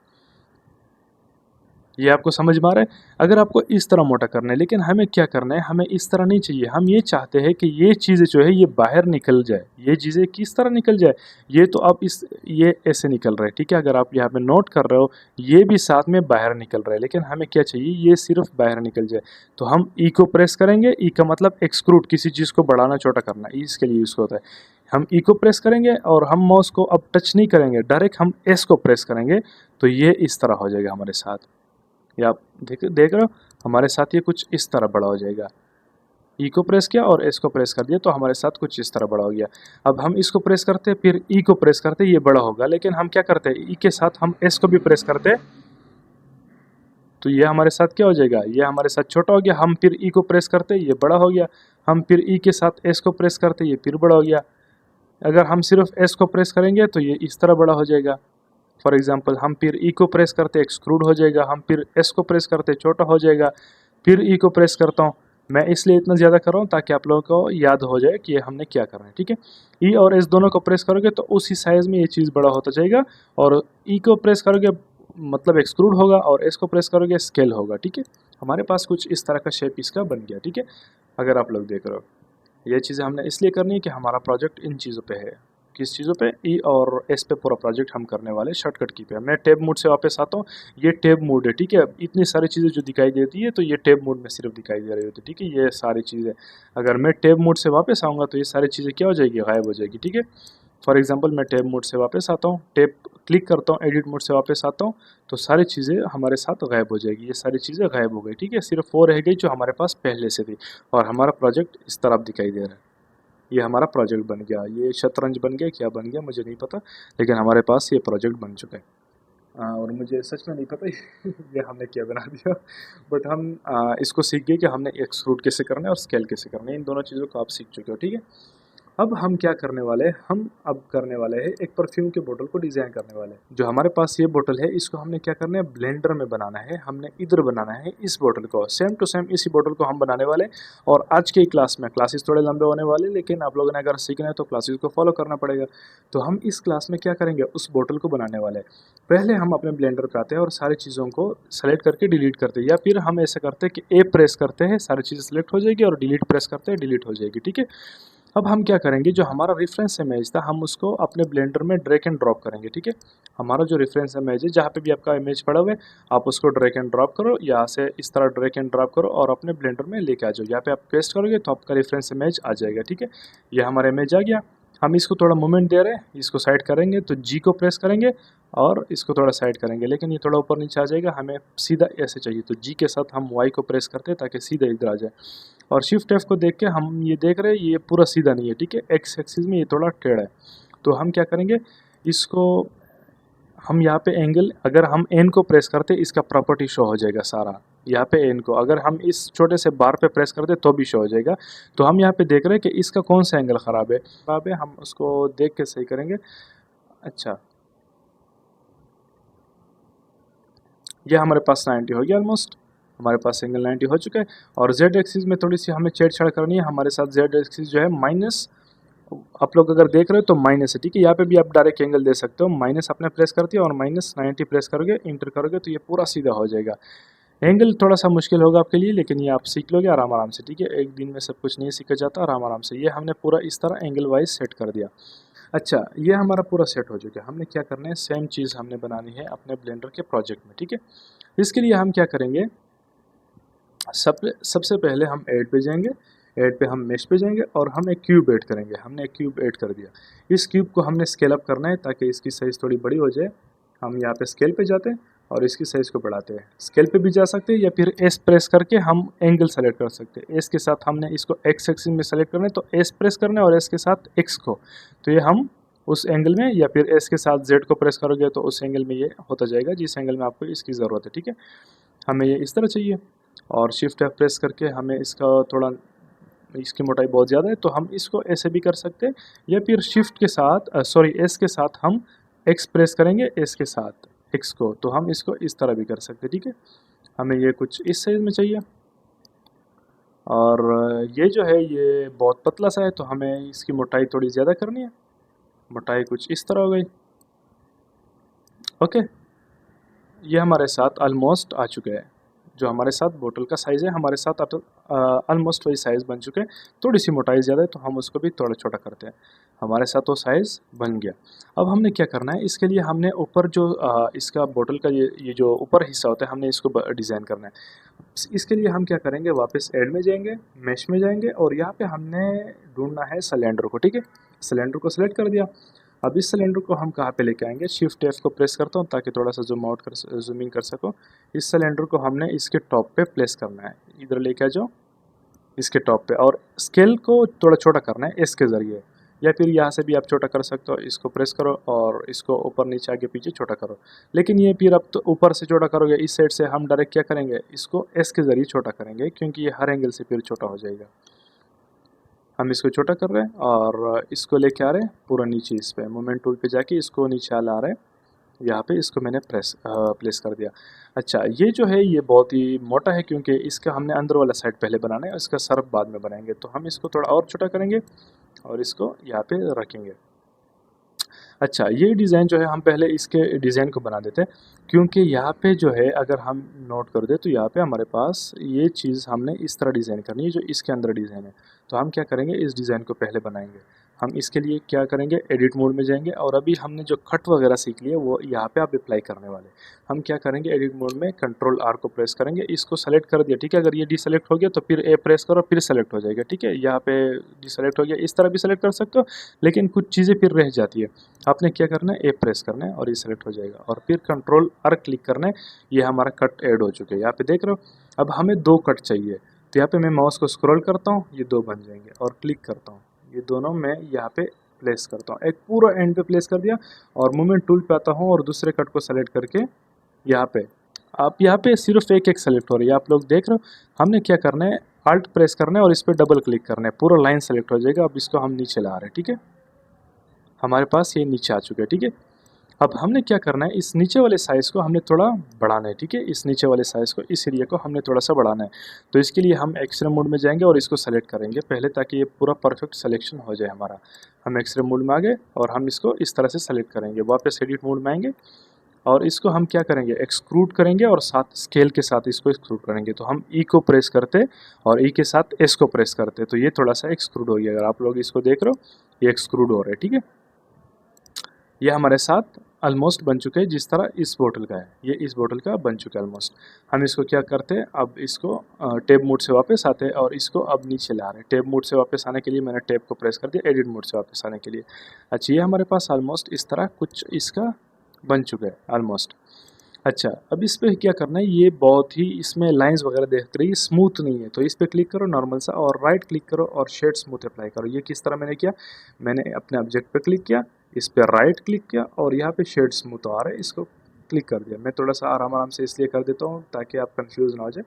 ये आपको समझ में आ रहा है? अगर आपको इस तरह मोटा करना है, लेकिन हमें क्या करना है, हमें इस तरह नहीं चाहिए, हम ये चाहते हैं कि ये चीज़ें जो है ये बाहर निकल जाए। ये चीज़ें किस तरह निकल जाए, ये तो आप ये ऐसे निकल रहा है, ठीक है? अगर आप यहाँ पे नोट कर रहे हो ये भी साथ में बाहर निकल रहा है, लेकिन हमें क्या चाहिए, ये सिर्फ बाहर निकल जाए। तो हम ई को प्रेस करेंगे, ई का मतलब एक्सक्रूड, किसी चीज़ को बढ़ाना छोटा करना, ई इसके लिए यूज़ होता है। हम ई को प्रेस करेंगे और हम माउस को अब टच नहीं करेंगे, डायरेक्ट हम एस को प्रेस करेंगे, तो ये इस तरह हो जाएगा हमारे साथ। या आप देख रहे हो हमारे साथ ये कुछ इस तरह बड़ा हो जाएगा। ई को प्रेस किया और एस को प्रेस कर दिया तो हमारे साथ कुछ इस तरह बड़ा हो गया। अब हम इसको प्रेस करते हैं, फिर ई को प्रेस करते हैं, ये बड़ा होगा, लेकिन हम क्या करते हैं, ई के साथ हम एस को भी प्रेस करते हैं तो ये हमारे साथ क्या हो जाएगा, ये हमारे साथ छोटा हो गया। हम फिर ई को प्रेस करते हैं, ये बड़ा हो गया। हम फिर ई के साथ एस को प्रेस करते हैं, ये फिर बड़ा हो गया। अगर हम सिर्फ एस को प्रेस करेंगे तो ये इस तरह बड़ा हो जाएगा। फॉर एग्जांपल हम फिर ई को प्रेस करते एक्सक्रूड हो जाएगा, हम फिर एस को प्रेस करते छोटा हो जाएगा, फिर ई को प्रेस करता हूँ। मैं इसलिए इतना ज़्यादा कर रहा हूँ ताकि आप लोगों को याद हो जाए कि ये हमने क्या करना है, ठीक है? ई और एस दोनों को प्रेस करोगे तो उसी साइज़ में ये चीज़ बड़ा होता जाएगा, और ई को प्रेस करोगे मतलब एक्सक्रूड होगा और एस को प्रेस करोगे स्केल होगा, ठीक है? हमारे पास कुछ इस तरह का शेप इसका बन गया, ठीक है? अगर आप लोग देख रहे हो, ये चीज़ें हमने इसलिए करनी है कि हमारा प्रोजेक्ट इन चीज़ों पे है। किस चीज़ों पे, ई और एस पे पूरा प्रोजेक्ट हम करने वाले शॉर्टकट की पे। मैं टैब मोड से वापस आता हूँ, ये टैब मोड है, ठीक है? इतनी सारी चीज़ें जो दिखाई देती है तो ये टैब मोड में सिर्फ दिखाई दे रही होती है, ठीक है? ये सारी चीज़ें अगर मैं टैब मोड से वापस आऊँगा तो ये सारी चीज़ें क्या हो जाएगी, गायब हो जाएगी, ठीक है? फॉर एग्जांपल मैं टैब मोड से वापस आता हूँ, टैब क्लिक करता हूँ, एडिट मोड से वापस आता हूँ तो सारी चीज़ें हमारे साथ गायब हो जाएगी। ये सारी चीज़ें गायब हो गई, ठीक है? सिर्फ वो रह गई जो हमारे पास पहले से थी, और हमारा प्रोजेक्ट इस तरफ दिखाई दे रहा है। ये हमारा प्रोजेक्ट बन गया, ये शतरंज बन गया, क्या बन गया मुझे नहीं पता, लेकिन हमारे पास ये प्रोजेक्ट बन चुका है। और मुझे सच में नहीं पता ये हमने क्या बना दिया, बट हम इसको सीख गए कि हमने एक्सट्रूड कैसे करना है और स्केल कैसे करना है। इन दोनों चीज़ों को आप सीख चुके हो, ठीक है? अब हम क्या करने वाले हैं, हम अब करने वाले हैं एक परफ्यूम के बोतल को डिज़ाइन करने वाले हैं। जो हमारे पास ये बोतल है इसको हमने क्या करना है, ब्लेंडर में बनाना है। हमने इधर बनाना है इस बोतल को, सेम टू सेम इसी बोतल को हम बनाने वाले हैं। और आज के क्लास में, क्लासेस थोड़े लंबे होने वाले, लेकिन आप लोगों ने अगर सीखना है तो क्लासेस को फॉलो करना पड़ेगा। तो हम इस क्लास में क्या करेंगे, उस बोतल को बनाने वाले हैं। पहले हम अपने ब्लेंडर पे आते हैं और सारी चीज़ों को सेलेक्ट करके डिलीट करते हैं, या फिर हम ऐसा करते हैं कि ए प्रेस करते हैं, सारी चीज़ें सेलेक्ट हो जाएगी, और डिलीट प्रेस करते हैं, डिलीट हो जाएगी, ठीक है? अब हम क्या करेंगे, जो हमारा रेफरेंस इमेज था हम उसको अपने ब्लेंडर में ड्रैग एंड ड्रॉप करेंगे, ठीक है? हमारा जो रेफरेंस इमेज है, जहाँ पे भी आपका इमेज पड़ा हुआ है, आप उसको ड्रैग एंड ड्रॉप करो, यहाँ से इस तरह ड्रैग एंड ड्रॉप करो और अपने ब्लेंडर में लेके आ जाओ। यहाँ पे आप पेस्ट करोगे तो आपका रेफरेंस इमेज आ जाएगा, ठीक है? ये हमारा इमेज आ गया। हम इसको थोड़ा मूवमेंट दे रहे हैं, इसको साइड करेंगे तो जी को प्रेस करेंगे और इसको थोड़ा साइड करेंगे, लेकिन ये थोड़ा ऊपर नीचे आ जाएगा, हमें सीधा ऐसे चाहिए तो जी के साथ हम वाई को प्रेस करते हैं ताकि सीधा इधर आ जाए। और शिफ्ट एफ को देख के हम ये देख रहे हैं ये पूरा सीधा नहीं है, ठीक है? एक्स एक्सिस में ये थोड़ा टेढ़ा है। तो हम क्या करेंगे, इसको हम यहाँ पे एंगल, अगर हम एन को प्रेस करते इसका प्रॉपर्टी शो हो जाएगा सारा। यहाँ पे एन को अगर हम इस छोटे से बार पे प्रेस करते तो भी शो हो जाएगा। तो हम यहाँ पे देख रहे हैं कि इसका कौन सा एंगल ख़राब है, हम उसको देख के सही करेंगे। अच्छा, ये हमारे पास 90 हो गया ऑलमोस्ट, हमारे पास एंगल 90 हो चुका है। और जेड एक्सिस में थोड़ी सी हमें छेड़छाड़ करनी है। हमारे साथ जेड एक्सिस जो है माइनस, आप लोग अगर देख रहे हो तो माइनस है, ठीक है? यहाँ पे भी आप डायरेक्ट एंगल दे सकते हो, माइनस आपने प्रेस कर दिया और माइनस 90 प्रेस करोगे, इंटर करोगे तो ये पूरा सीधा हो जाएगा। एंगल थोड़ा सा मुश्किल होगा आपके लिए, लेकिन ये आप सीख लोगे आराम आराम से, ठीक है? एक दिन में सब कुछ नहीं सीखा जाता, आराम आराम से। ये हमने पूरा इस तरह एंगल वाइज सेट कर दिया। अच्छा, ये हमारा पूरा सेट हो चुका है। हमने क्या करना है, सेम चीज़ हमने बनानी है अपने ब्लेंडर के प्रोजेक्ट में, ठीक है? इसके लिए हम क्या करेंगे, सबसे पहले हम ऐड पे जाएंगे। ऐड पे हम मेश पे जाएंगे और हम एक क्यूब ऐड करेंगे। हमने एक क्यूब ऐड कर दिया। इस क्यूब को हमने स्केल अप करना है ताकि इसकी साइज़ थोड़ी बड़ी हो जाए। हम यहाँ पे स्केल पे जाते हैं और इसकी साइज़ को बढ़ाते हैं। स्केल पे भी जा सकते हैं या फिर एस प्रेस करके हम एंगल सेलेक्ट कर सकते हैं। एस के साथ हमने इसको एक्स एक्सिस में सेलेक्ट करना है तो एस प्रेस करना है और एस के साथ एक्स को, तो ये हम उस एंगल में, या फिर एस के साथ जेड को प्रेस करोगे तो उस एंगल में ये होता जाएगा जिस एंगल में आपको इसकी ज़रूरत है। ठीक है, हमें ये इस तरह चाहिए और शिफ्ट एफ प्रेस करके हमें इसका थोड़ा, इसकी मोटाई बहुत ज़्यादा है तो हम इसको ऐसे भी कर सकते हैं, या फिर शिफ्ट के साथ एस के साथ हम एक्स प्रेस करेंगे, एस के साथ एक्स को, तो हम इसको इस तरह भी कर सकते हैं। ठीक है, हमें ये कुछ इस साइज़ में चाहिए और ये जो है ये बहुत पतला सा है तो हमें इसकी मोटाई थोड़ी ज़्यादा करनी है। मोटाई कुछ इस तरह हो गई। ओके, ये हमारे साथ ऑलमोस्ट आ चुके हैं। जो हमारे साथ बोतल का साइज़ है हमारे साथ अब ऑलमोस्ट वही साइज़ बन चुके हैं। थोड़ी सी मोटाई ज़्यादा है तो हम उसको भी थोड़ा छोटा करते हैं। हमारे साथ वो साइज़ बन गया। अब हमने क्या करना है, इसके लिए हमने ऊपर जो इसका बोतल का ये जो ऊपर हिस्सा होता है हमने इसको डिज़ाइन करना है। इसके लिए हम क्या करेंगे, वापस ऐड में जाएंगे, मेश में जाएंगे और यहाँ पे हमने ढूंढना है सिलेंडर को। ठीक है, सिलेंडर को सिलेक्ट कर दिया। अब इस सिलेंडर को हम कहाँ पे लेके आएंगे, शिफ्ट एफ को प्रेस करता हूँ ताकि थोड़ा सा जूम आउट कर जूमिंग कर सको। इस सिलेंडर को हमने इसके टॉप पे प्लेस करना है। इधर लेके आ जाओ इसके टॉप पे और स्केल को थोड़ा छोटा करना है एस के ज़रिए, या फिर यहाँ से भी आप छोटा कर सकते हो। इसको प्रेस करो और इसको ऊपर नीचे आगे पीछे छोटा करो। लेकिन ये फिर अब तो ऊपर से छोटा करोगे, इस साइड से हम डायरेक्ट क्या करेंगे, इसको एस के ज़रिए छोटा करेंगे क्योंकि ये हर एंगल से फिर छोटा हो जाएगा। हम इसको छोटा कर रहे हैं और इसको लेके आ रहे हैं पूरा नीचे। इस पे मोमेंट टूल पे जाके इसको नीचे ला रहे हैं। यहाँ पे इसको मैंने प्लेस कर दिया। अच्छा, ये जो है ये बहुत ही मोटा है क्योंकि इसका हमने अंदर वाला साइड पहले बनाना है, इसका सर्फ बाद में बनाएंगे। तो हम इसको थोड़ा और छोटा करेंगे और इसको यहाँ पे रखेंगे। अच्छा, ये डिज़ाइन जो है हम पहले इसके डिज़ाइन को बना देते हैं क्योंकि यहाँ पे जो है अगर हम नोट कर दे तो यहाँ पे हमारे पास ये चीज़ हमने इस तरह डिज़ाइन करनी है जो इसके अंदर डिज़ाइन है। तो हम क्या करेंगे, इस डिज़ाइन को पहले बनाएंगे। हम इसके लिए क्या करेंगे, एडिट मोड में जाएंगे और अभी हमने जो कट वगैरह सीख लिए वो यहाँ पे आप अप्लाई करने वाले। हम क्या करेंगे, एडिट मोड में कंट्रोल आर को प्रेस करेंगे, इसको सेलेक्ट कर दिया। ठीक है, अगर ये डिसेलेक्ट हो गया तो फिर ए प्रेस करो फिर सेलेक्ट हो जाएगा। ठीक है, यहाँ पे डिसेलेक्ट हो गया, इस तरह भी सेलेक्ट कर सकते हो लेकिन कुछ चीज़ें फिर रह जाती है। आपने क्या करना है, ए प्रेस करना है और ये सेलेक्ट हो जाएगा और फिर कंट्रोल आर क्लिक करना है। ये हमारा कट ऐड हो चुके हैं, यहाँ पे देख रहे हो। अब हमें 2 कट चाहिए तो यहाँ पे मैं माउस को स्क्रॉल करता हूँ, ये 2 बन जाएंगे और क्लिक करता हूँ, ये दोनों मैं यहाँ पे प्लेस करता हूँ। एक पूरा एंड पे प्लेस कर दिया और मूवमेंट टूल पे आता हूँ और दूसरे कट को सेलेक्ट करके यहाँ पे, आप यहाँ पे सिर्फ एक सेलेक्ट हो रही है, आप लोग देख रहे हो। हमने क्या करना है, अल्ट प्रेस करना है और इस पर डबल क्लिक करना है, पूरा लाइन सेलेक्ट हो जाएगा। अब इसको हम नीचे ला रहे हैं। ठीक है, हमारे पास ये नीचे आ चुके हैं। ठीक है, अब हमने क्या करना है, इस नीचे वाले साइज़ को हमने थोड़ा बढ़ाना है। ठीक है, इस नीचे वाले साइज़ को, इस एरिया को हमने थोड़ा सा बढ़ाना है। तो इसके लिए हम एक्सरे मोड में जाएंगे और इसको सेलेक्ट करेंगे पहले ताकि ये पूरा परफेक्ट सिलेक्शन हो जाए हमारा। हम एक्सरे मोड में आ गए और हम इसको इस तरह से सेलेक्ट करेंगे। वापस एडिट मोड में आएंगे और इसको हम क्या करेंगे, एक्सक्रूड करेंगे और साथ स्केल के साथ इसको एक्सक्रूड करेंगे। तो हम ई को प्रेस करते और ई के साथ एस को प्रेस करते तो ये थोड़ा सा एक्सक्रूड हो गया। अगर आप लोग इसको देख रहे हो ये एक्सक्रूड हो रहा है। ठीक है, ये हमारे साथ ऑलमोस्ट बन चुके हैं जिस तरह इस बोतल का है, ये इस बोतल का बन चुका है ऑलमोस्ट। हम इसको क्या करते हैं, अब इसको टैब मोड से वापस आते हैं और इसको अब नीचे ला रहे हैं। टैब मोड से वापस आने के लिए मैंने टैब को प्रेस कर दिया, एडिट मोड से वापस आने के लिए। अच्छा, ये हमारे पास ऑलमोस्ट इस तरह कुछ इसका बन चुका है ऑलमोस्ट। अच्छा, अब इस पर क्या करना है, ये बहुत ही इसमें लाइंस वगैरह देख रही है, स्मूथ नहीं है। तो इस पर क्लिक करो नॉर्मल सा और राइट क्लिक करो और शेड स्मूथ अप्लाई करो। ये किस तरह मैंने किया, मैंने अपने ऑब्जेक्ट पे क्लिक किया, इस पर राइट क्लिक किया और यहाँ पे शेड स्मूथ आ रहा है, इसको क्लिक कर दिया। मैं थोड़ा सा आराम आराम से इसलिए कर देता हूँ ताकि आप कंफ्यूज ना हो जाए।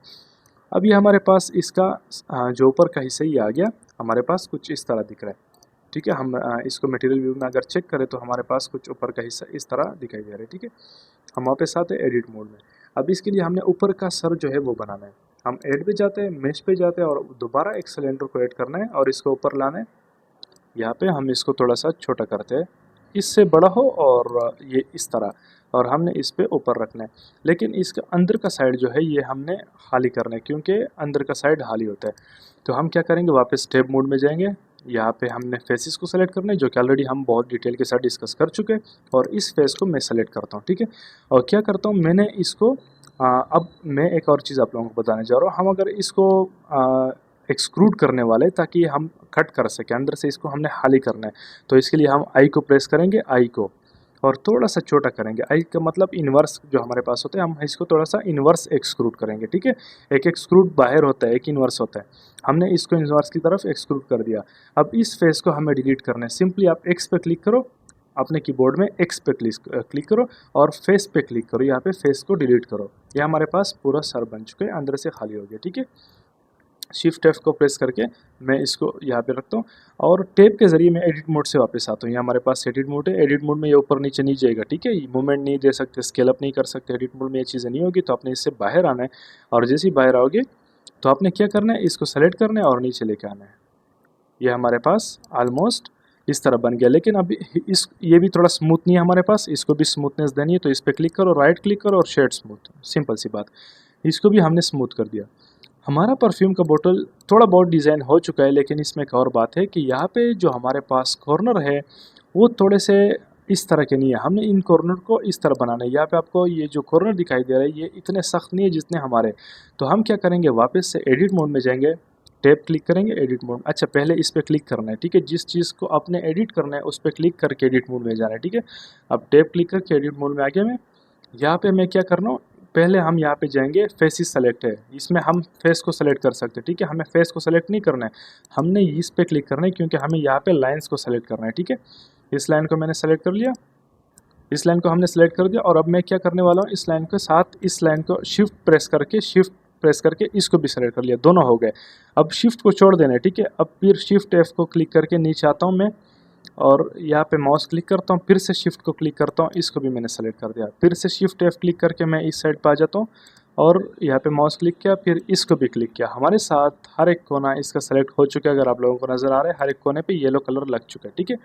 अब ये हमारे पास इसका जो ऊपर का हिस्सा ये आ गया, हमारे पास कुछ इस तरह दिख रहा है। ठीक है, हम इसको मटेरियल व्यू में अगर चेक करें तो हमारे पास कुछ ऊपर का हिस्सा इस तरह दिखाई दे रहा है। ठीक है, हम वापस आते हैं एडिट मोड में। अब इसके लिए हमने ऊपर का सर जो है वो बनाना है। हम ऐड पे जाते हैं, मेश पे जाते हैं और दोबारा एक सिलेंडर को ऐड करना है और इसको ऊपर लाना है। यहाँ पे हम इसको थोड़ा सा छोटा करते हैं, इससे बड़ा हो और ये इस तरह, और हमने इस पे ऊपर रखना है। लेकिन इसका अंदर का साइड जो है ये हमने खाली करना है क्योंकि अंदर का साइड खाली होता है। तो हम क्या करेंगे, वापस टैब मोड में जाएंगे, यहाँ पे हमने फेसेस को सेलेक्ट करना है जो कि ऑलरेडी हम बहुत डिटेल के साथ डिस्कस कर चुके हैं। और इस फेस को मैं सेलेक्ट करता हूँ। ठीक है, और क्या करता हूँ, मैंने इसको अब मैं एक और चीज़ आप लोगों को बताने जा रहा हूँ। हम अगर इसको एक्सक्रूड करने वाले ताकि हम कट कर सकें, अंदर से इसको हमने खाली करना है। तो इसके लिए हम आई को प्रेस करेंगे, आई को, और थोड़ा सा छोटा करेंगे। आई का मतलब इन्वर्स जो हमारे पास होता है, हम इसको थोड़ा सा इन्वर्स एक्सक्रूड करेंगे, ठीक है। एक एक्सक्रूड बाहर होता है, एक इन्वर्स होता है, हमने इसको इन्वर्स की तरफ एक्सक्रूड कर दिया। अब इस फेस को हमें डिलीट करना है। सिंपली आप एक्स पे क्लिक करो, अपने कीबोर्ड में एक्स पे क्लिक करो और फेस पे क्लिक करो, यहाँ पे फेस को डिलीट करो। ये हमारे पास पूरा सर बन चुका है, अंदर से खाली हो गया, ठीक है। शिफ्ट एफ को प्रेस करके मैं इसको यहाँ पे रखता हूँ और टेप के जरिए मैं एडिट मोड से वापस आता हूँ। यहाँ हमारे पास एडिट मोड है, एडिट मोड में ये ऊपर नीचे नहीं जाएगा, ठीक है। मूवमेंट नहीं दे सकते, स्केल अप नहीं कर सकते, एडिट मोड में ये चीज़ें नहीं होगी। तो आपने इससे बाहर आना है और जैसे ही बाहर आओगे तो आपने क्या करना है, इसको सेलेक्ट करना है और नीचे लेके आना है। ये हमारे पास ऑलमोस्ट इस तरह बन गया, लेकिन अभी ये भी थोड़ा स्मूथ नहीं है हमारे पास, इसको भी स्मूथनेस देनी है। तो इस पर क्लिक करो, राइट क्लिक करो और शेड स्मूथ, सिंपल सी बात। इसको भी हमने स्मूथ कर दिया। हमारा परफ्यूम का बोतल थोड़ा बहुत डिज़ाइन हो चुका है, लेकिन इसमें एक और बात है कि यहाँ पे जो हमारे पास कॉर्नर है वो थोड़े से इस तरह के नहीं है। हमने इन कॉर्नर को इस तरह बनाना है। यहाँ पे आपको ये जो कॉर्नर दिखाई दे रहा है ये इतने सख्त नहीं है जितने हमारे। तो हम क्या करेंगे, वापस से एडिट मोड में जाएंगे, टैब क्लिक करेंगे, एडिट मोड। अच्छा, पहले इस पर क्लिक करना है, ठीक है। जिस चीज़ को आपने एडिट करना है उस पर क्लिक करके एडिट मोड में जाना है, ठीक है। अब टैब क्लिक करके एडिट मोड में आ गया मैं। यहाँ पे मैं क्या करना हूँ, पहले हम यहाँ पे जाएंगे, फेसिस सेलेक्ट है, इसमें हम फेस को सेलेक्ट कर सकते हैं, ठीक है। हमें फेस को सेलेक्ट नहीं करना है, हमने इस पे क्लिक करना है क्योंकि हमें यहाँ पे लाइंस को सेलेक्ट करना है, ठीक है। इस लाइन को मैंने सेलेक्ट कर लिया, इस लाइन को हमने सेलेक्ट कर दिया और अब मैं क्या करने वाला हूँ, इस लाइन के साथ इस लाइन को शिफ्ट प्रेस करके इसको भी सेलेक्ट कर लिया, दोनों हो गए। अब शिफ्ट को छोड़ देना है, ठीक है। अब फिर शिफ्ट एफ को क्लिक करके नीचे आता हूँ मैं और यहाँ पे माउस क्लिक करता हूँ, फिर से शिफ्ट को क्लिक करता हूँ, इसको भी मैंने सेलेक्ट कर दिया। फिर से शिफ्ट एफ क्लिक करके मैं इस साइड पे आ जाता हूँ और यहाँ पे माउस क्लिक किया, फिर इसको भी क्लिक किया। हमारे साथ हर एक कोना इसका सेलेक्ट हो चुका है, अगर आप लोगों को नज़र आ रहा है हर एक कोने पे येलो कलर लग चुका है, ठीक है।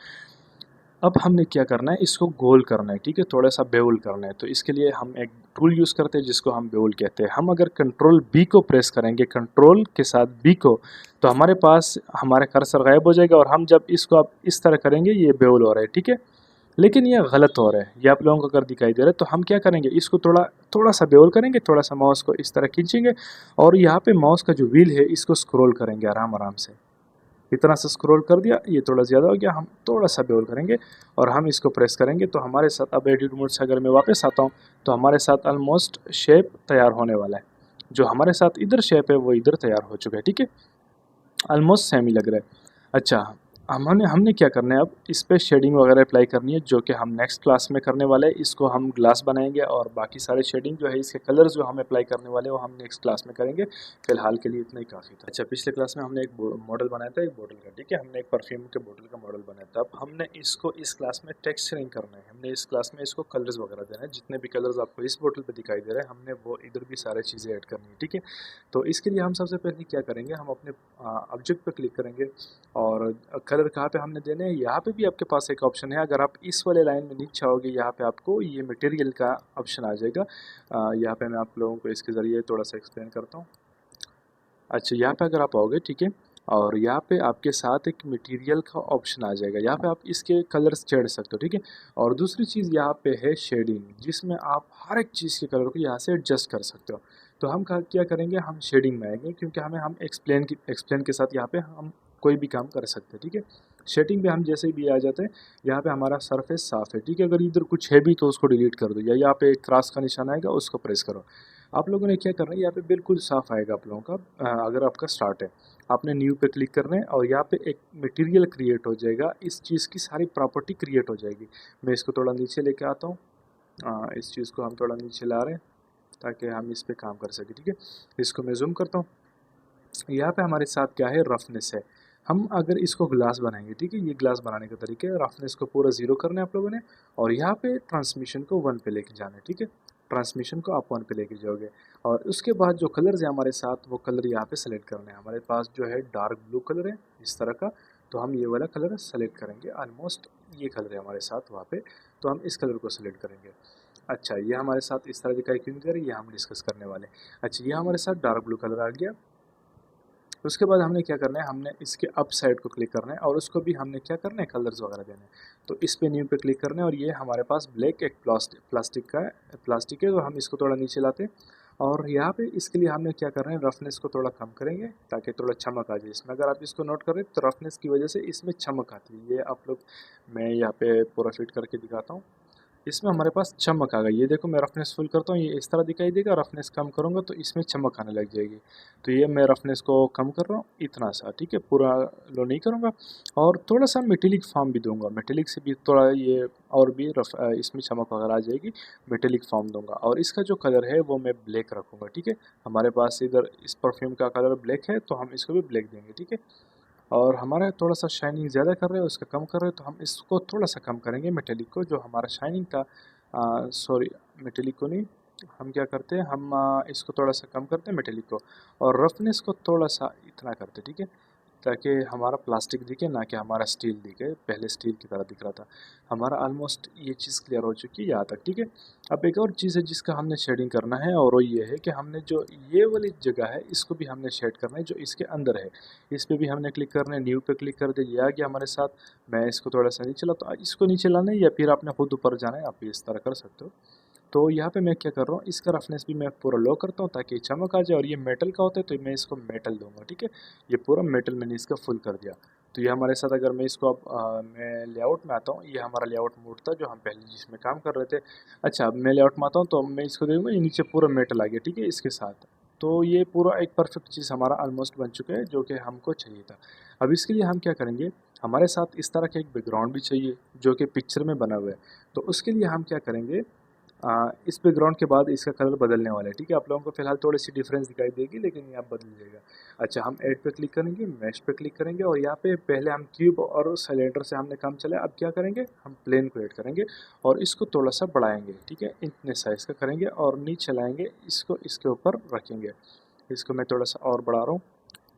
अब हमने क्या करना है, इसको गोल करना है, ठीक है, थोड़ा सा बेवल करना है। तो इसके लिए हम एक टूल यूज़ करते हैं जिसको हम बेवल कहते हैं। हम अगर कंट्रोल बी को प्रेस करेंगे, कंट्रोल के साथ बी को, तो हमारे पास हमारा कर्सर गायब हो जाएगा और हम जब इसको आप इस तरह करेंगे ये बेवल हो रहा है, ठीक है। लेकिन ये गलत हो रहा है, ये आप लोगों को अगर दिखाई दे रहा है तो हम क्या करेंगे, इसको थोड़ा सा बेवल करेंगे, थोड़ा सा माउस को इस तरह खींचेंगे और यहाँ पे माउस का जो व्हील है इसको स्क्रॉल करेंगे आराम आराम से। इतना सा स्क्रॉल कर दिया, ये थोड़ा ज़्यादा हो गया, हम थोड़ा सा बेवल करेंगे और हम इसको प्रेस करेंगे तो हमारे साथ, अब एडिट मोड से अगर मैं वापस आता हूँ तो हमारे साथ ऑलमोस्ट शेप तैयार होने वाला है। जो हमारे साथ इधर शेप है वो इधर तैयार हो चुका है, ठीक है। ऑलमोस्ट सेम ही लग रहा है। अच्छा, हमने क्या करना है, अब इस पर शेडिंग वगैरह अप्लाई करनी है जो कि हम नेक्स्ट क्लास में करने वाले हैं। इसको हम ग्लास बनाएंगे और बाकी सारे शेडिंग जो है, इसके कलर्स जो हम अप्लाई करने वाले हैं वो हम नेक्स्ट क्लास में करेंगे। फिलहाल के लिए इतना ही काफ़ी था। अच्छा, पिछले क्लास में हमने एक मॉडल बनाया था, एक बोतल का, ठीक है। हमने एक परफ्यूम के बोतल का मॉडल बनाया था। अब हमने इसको इस क्लास में टेक्सचरिंग करना है, हमने इस क्लास में इसको कलर्स वगैरह देना है। जितने भी कलर्स आपको इस बोतल पर दिखाई दे रहे हैं हमने वो इधर भी सारी चीज़ें ऐड करनी है, ठीक है। तो इसके लिए हम सबसे पहले क्या करेंगे, हम अपने ऑब्जेक्ट पर क्लिक करेंगे और कलर कहाँ पे हमने देने हैं, यहाँ पे भी आपके पास एक ऑप्शन है। अगर आप इस वाले लाइन में नीचे आओगे, यहाँ पे आपको ये मटेरियल का ऑप्शन आ जाएगा। यहाँ पे मैं आप लोगों को इसके ज़रिए थोड़ा सा एक्सप्लेन करता हूँ। अच्छा, यहाँ पे अगर आप आओगे, ठीक है, और यहाँ पे आपके साथ एक मटेरियल का ऑप्शन आ जाएगा। यहाँ पे आप इसके कलर्स चढ़ सकते हो, ठीक है। और दूसरी चीज़ यहाँ पे है शेडिंग, जिसमें आप हर एक चीज़ के कलर को यहाँ से एडजस्ट कर सकते हो। तो हम क्या करेंगे, हम शेडिंग में आएंगे क्योंकि हम एक्सप्लेन के साथ यहाँ पे हम कोई भी काम कर सकते हैं, ठीक है। शेडिंग पे हम जैसे भी आ जाते हैं, यहाँ पे हमारा सरफेस साफ़ है, ठीक है। अगर इधर कुछ है भी तो उसको डिलीट कर दो, या यहाँ पे एक क्रॉस का निशान आएगा उसको प्रेस करो। आप लोगों ने क्या करना है, यहाँ पे बिल्कुल साफ़ आएगा आप लोगों का। अगर आपका स्टार्ट है, आपने न्यू पे क्लिक करना है और यहाँ पे एक मटेरियल क्रिएट हो जाएगा, इस चीज़ की सारी प्रॉपर्टी क्रिएट हो जाएगी। मैं इसको थोड़ा नीचे लेके आता हूँ, इस चीज़ को हम थोड़ा नीचे ला रहे हैं ताकि हम इस पर काम कर सकें, ठीक है। इसको मैं जूम करता हूँ। यहाँ पे हमारे साथ क्या है, रफनेस है। हम अगर इसको ग्लास बनाएंगे, ठीक है, ये ग्लास बनाने का तरीका है। रफनेस को पूरा 0 करना है आप लोगों ने और यहाँ पे ट्रांसमिशन को 1 पे लेके जाना है, ठीक है। ट्रांसमिशन को आप 1 पे लेके जाओगे और उसके बाद जो कलर्स है हमारे साथ, वो कलर यहाँ पे सेलेक्ट करना है। हमारे पास जो है डार्क ब्लू कलर है इस तरह का, तो हम ये वाला कलर सेलेक्ट करेंगे। ऑलमोस्ट ये कलर है हमारे साथ वहाँ पे, तो हम इस कलर को सेलेक्ट करेंगे। अच्छा, ये हमारे साथ इस तरह दिखाई क्यों दे रही है, ये हम डिस्कस करने वाले हैं। अच्छा, ये हमारे साथ डार्क ब्लू कलर आ गया। उसके बाद हमने क्या करना है, हमने इसके अप साइड को क्लिक करना है और उसको भी हमने क्या करना है, कलर्स वगैरह देने हैं। तो इस पे न्यू पे क्लिक करना है और ये हमारे पास ब्लैक एक प्लास्टिक है, तो हम इसको थोड़ा नीचे लाते हैं और यहाँ पे इसके लिए हमें क्या कर रहे हैं, रफनेस को थोड़ा कम करेंगे ताकि थोड़ा चमक आ जाए इसमें। अगर आप इसको नोट करें तो रफनेस की वजह से इसमें चमक आती है। ये आप लोग, मैं यहाँ पे पूरा फिट करके दिखाता हूँ। इसमें हमारे पास चमक आ गई। ये देखो, मैं रफनेस फुल करता हूँ, ये इस तरह दिखाई देगा। रफनेस कम करूँगा तो इसमें चमक आने लग जाएगी। तो ये मैं रफनेस को कम कर रहा हूँ इतना सा, ठीक है, पूरा लो नहीं करूँगा। और थोड़ा सा मेटेलिक फॉर्म भी दूंगा, मेटेलिक से भी थोड़ा ये और भी इसमें चमक वगैरह आ जाएगी। मेटेलिक फॉर्म दूंगा और इसका जो कलर है वो मैं ब्लैक रखूँगा, ठीक है। हमारे पास इधर इस परफ्यूम का कलर ब्लैक है तो हम इसको भी ब्लैक देंगे, ठीक है। और हमारा थोड़ा सा शाइनिंग ज़्यादा कर रहे हैं, उसका कम कर रहे हैं, तो हम इसको थोड़ा सा कम करेंगे मेटेलिक को। जो हमारा शाइनिंग का सॉरी, मेटेलिक को नहीं, हम क्या करते हैं, हम इसको थोड़ा सा कम करते हैं मेटेलिक को, और रफनेस को थोड़ा सा इतना करते हैं, ठीक है, ताकि हमारा प्लास्टिक दिखे ना कि हमारा स्टील दिखे। पहले स्टील की तरह दिख रहा था। हमारा ऑलमोस्ट ये चीज़ क्लियर हो चुकी है यहाँ तक, ठीक है। अब एक और चीज़ है जिसका हमने शेडिंग करना है, और वो ये है कि हमने जो ये वाली जगह है इसको भी हमने शेड करना है, जो इसके अंदर है। इस पर भी हमने क्लिक करना है, न्यू पे क्लिक कर दे, ये आ गया हमारे साथ। मैं इसको थोड़ा सा नीचे लाता हूँ, इसको नीचे लाना है या फिर आपने खुद ऊपर जाना है, आप इस तरह कर सकते हो। तो यहाँ पे मैं क्या कर रहा हूँ, इसका रफनेस भी मैं पूरा लो करता हूँ ताकि चमक आ जाए। और ये मेटल का होता है तो मैं इसको मेटल दूंगा, ठीक है। ये पूरा मेटल मैंने इसका फुल कर दिया। तो ये हमारे साथ, अगर मैं इसको अब मैं लेआउट में आता हूँ, ये हमारा लेआउट मोड था जो हम पहले जिसमें काम कर रहे थे। अच्छा, अब मैं लेआउट में आता हूँ तो मैं इसको देखूँगा, ये नीचे पूरा मेटल आ गया, ठीक है, इसके साथ। तो ये पूरा एक परफेक्ट चीज़ हमारा ऑलमोस्ट बन चुका है जो कि हमको चाहिए था। अब इसके लिए हम क्या करेंगे, हमारे साथ इस तरह का एक बैकग्राउंड भी चाहिए जो कि पिक्चर में बना हुआ है। तो उसके लिए हम क्या करेंगे, इस बैकग्राउंड के बाद इसका कलर बदलने वाला है, ठीक है। आप लोगों को फिलहाल थोड़ी सी डिफरेंस दिखाई देगी लेकिन ये आप बदल जाएगा। अच्छा, हम ऐड पे क्लिक करेंगे, मैश पे क्लिक करेंगे, और यहाँ पे पहले हम क्यूब और सिलेंडर से हमने काम चलाया। अब क्या करेंगे, हम प्लेन को ऐड करेंगे और इसको थोड़ा सा बढ़ाएंगे, ठीक है, इतने साइज़ का करेंगे और नीचे लाएंगे, इसको इसके ऊपर रखेंगे। इसको मैं थोड़ा सा और बढ़ा रहा हूँ,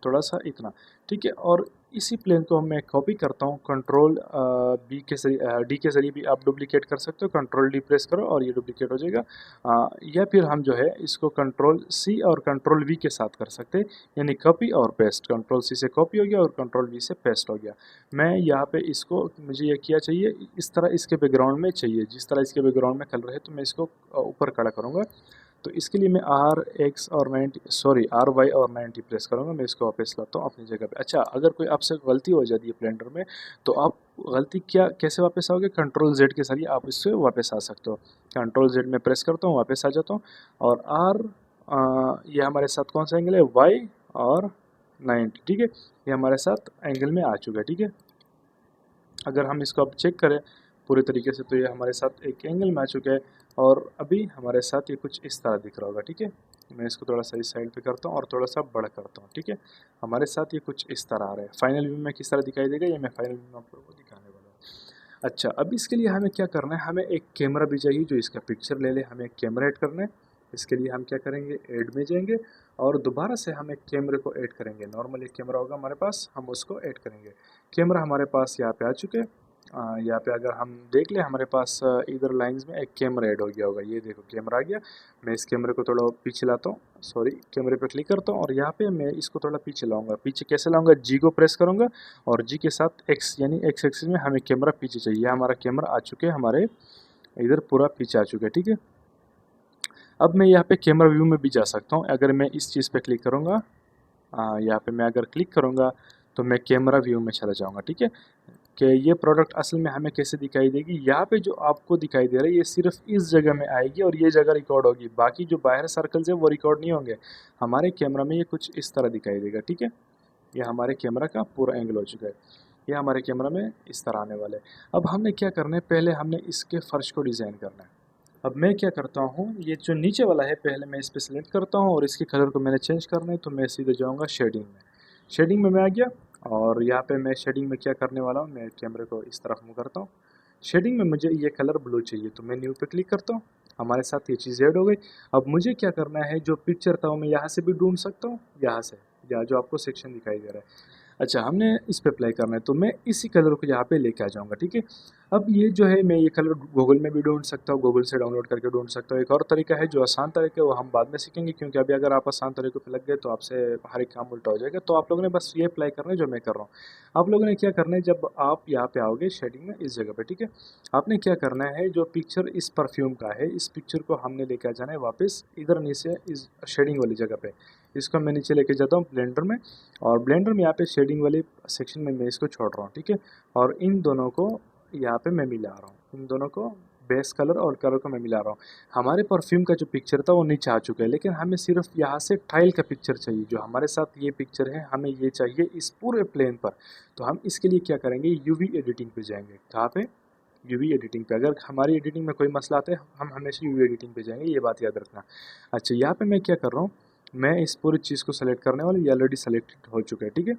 थोड़ा सा इतना, ठीक है। और इसी प्लेन को मैं कॉपी करता हूँ, कंट्रोल बी के जरिए, डी के ज़रिए भी आप डुप्लीकेट कर सकते हो। कंट्रोल डी प्रेस करो और ये डुप्लीकेट हो जाएगा। या फिर हम जो है इसको कंट्रोल सी और कंट्रोल वी के साथ कर सकते हैं, यानी कॉपी और पेस्ट। कंट्रोल सी से कॉपी हो गया और कंट्रोल वी से पेस्ट हो गया। मैं यहाँ पे इसको, मुझे ये क्या चाहिए, इस तरह इसके बैकग्राउंड में चाहिए, जिस तरह इसके बैकग्राउंड में कलर है, तो मैं इसको ऊपर खड़ा करूँगा। तो इसके लिए मैं आर वाई और 90 प्रेस करूँगा। मैं इसको वापस लाता हूँ अपनी जगह पे। अच्छा, अगर कोई आपसे गलती हो जाती है ब्लेंडर में, तो आप गलती क्या कैसे वापस आओगे, कंट्रोल जेड के जरिए आप इससे वापस आ सकते हो। कंट्रोल जेड में प्रेस करता हूँ, वापस आ जाता हूँ। और ये हमारे साथ कौन सा एंगल है, वाई और 90, ठीक है। ये हमारे साथ एंगल में आ चुका है, ठीक है। अगर हम इसको अब चेक करें पूरे तरीके से, तो ये हमारे साथ एक एंगल में आ चुका है। और अभी हमारे साथ ये कुछ इस तरह दिख रहा होगा, ठीक है। मैं इसको थोड़ा सा इस साइड पे करता हूँ और थोड़ा सा बड़ा करता हूँ, ठीक है। हमारे साथ ये कुछ इस तरह आ रहा है। फाइनल व्यू में किस तरह दिखाई देगा, ये मैं फाइनल व्यू में आप लोगों को दिखाने वाला हूँ। अच्छा, अब इसके लिए हमें क्या करना है, हमें एक कैमरा भी चाहिए जो इसका पिक्चर ले ले। हमें एक कैमरा ऐड करना है। इसके लिए हम क्या करेंगे, ऐड में जाएंगे और दोबारा से हम एक कैमरे को ऐड करेंगे। नॉर्मल एक कैमरा होगा हमारे पास, हम उसको ऐड करेंगे। कैमरा हमारे पास यहाँ पे आ चुके हैं। यहाँ पे अगर हम देख लें, हमारे पास इधर लाइंस में एक कैमरा ऐड हो गया होगा। ये देखो, कैमरा आ गया। मैं इस कैमरे को थोड़ा पीछे लाता हूँ, सॉरी, कैमरे पे क्लिक करता हूँ और यहाँ पे मैं इसको थोड़ा पीछे लाऊंगा। पीछे कैसे लाऊंगा, जी को प्रेस करूँगा और जी के साथ एक्स, यानी एक्स एक्सिस में हमें कैमरा पीछे चाहिए। हमारा कैमरा आ चुके हैं, हमारे इधर पूरा पीछे आ चुका है, ठीक है। अब मैं यहाँ पे कैमरा व्यू में भी जा सकता हूँ। अगर मैं इस चीज़ पे क्लिक करूँगा, यहाँ पे मैं अगर क्लिक करूँगा तो मैं कैमरा व्यू में चला जाऊँगा, ठीक है। कि ये प्रोडक्ट असल में हमें कैसे दिखाई देगी, यहाँ पे जो आपको दिखाई दे रहा है ये सिर्फ इस जगह में आएगी और ये जगह रिकॉर्ड होगी। बाकी जो बाहर सर्कल्स है वो रिकॉर्ड नहीं होंगे। हमारे कैमरा में ये कुछ इस तरह दिखाई देगा, ठीक है। ये हमारे कैमरा का पूरा एंगल हो चुका है। ये हमारे कैमरा में इस तरह आने वाला है। अब हमने क्या करना है, पहले हमने इसके फर्श को डिज़ाइन करना है। अब मैं क्या करता हूँ, ये जो नीचे वाला है पहले मैं इस पर सिलेक्ट करता हूँ और इसके कलर को मैंने चेंज करना है। तो मैं सीधे जाऊँगा शेडिंग में। शेडिंग में मैं आ गया और यहाँ पे मैं शेडिंग में क्या करने वाला हूँ, मैं कैमरे को इस तरफ मूव करता हूँ। शेडिंग में मुझे ये कलर ब्लू चाहिए तो मैं न्यू पे क्लिक करता हूँ। हमारे साथ ये चीज़ ऐड हो गई। अब मुझे क्या करना है, जो पिक्चर था वो मैं यहाँ से भी ढूंढ सकता हूँ, यहाँ से, या जो आपको सेक्शन दिखाई दे रहा है। अच्छा, हमने इस पे अप्लाई करना है, तो मैं इसी कलर को यहाँ पे लेके आ जाऊँगा, ठीक है। अब ये जो है मैं ये कलर गूगल में भी ढूँढ सकता हूँ, गूगल से डाउनलोड करके ढूँढ सकता हूँ। एक और तरीका है जो आसान तरीका है वो हम बाद में सीखेंगे, क्योंकि अभी अगर आप आसान तरीकों पे लग गए तो आपसे हर एक काम उल्टा हो जाएगा। तो आप लोगों ने बस ये अप्लाई करना है जो मैं कर रहा हूँ। आप लोगों ने क्या करना है, जब आप यहाँ पे आओगे शेडिंग में इस जगह पे, ठीक है, आपने क्या करना है, जो पिक्चर इस परफ्यूम का है, इस पिक्चर को हमने लेके आ जाना है वापस इधर नीचे इस शेडिंग वाली जगह पे। इसको मैं नीचे लेके जाता हूँ ब्लेंडर में, और ब्लेंडर में यहाँ पे शेडिंग वाले सेक्शन में मैं इसको छोड़ रहा हूँ, ठीक है। और इन दोनों को यहाँ पे मैं मिला रहा हूँ, इन दोनों को बेस कलर और कलर को मैं मिला रहा हूँ। हमारे परफ्यूम का जो पिक्चर था वो नीचे आ चुका है, लेकिन हमें सिर्फ यहाँ से टाइल का पिक्चर चाहिए। जो हमारे साथ ये पिक्चर है हमें ये चाहिए इस पूरे प्लेन पर। तो हम इसके लिए क्या करेंगे, यूवी एडिटिंग पे जाएंगे। कहाँ पे, यूवी एडिटिंग पे। अगर हमारी एडिटिंग में कोई मसला आता है हम हमेशा यूवी एडिटिंग पे जाएंगे, ये बात याद रखना। अच्छा, यहाँ पे मैं क्या कर रहा हूँ, मैं इस पूरी चीज़ को सेलेक्ट करने वाला, ये ऑलरेडी सेलेक्टेड हो चुका है, ठीक है।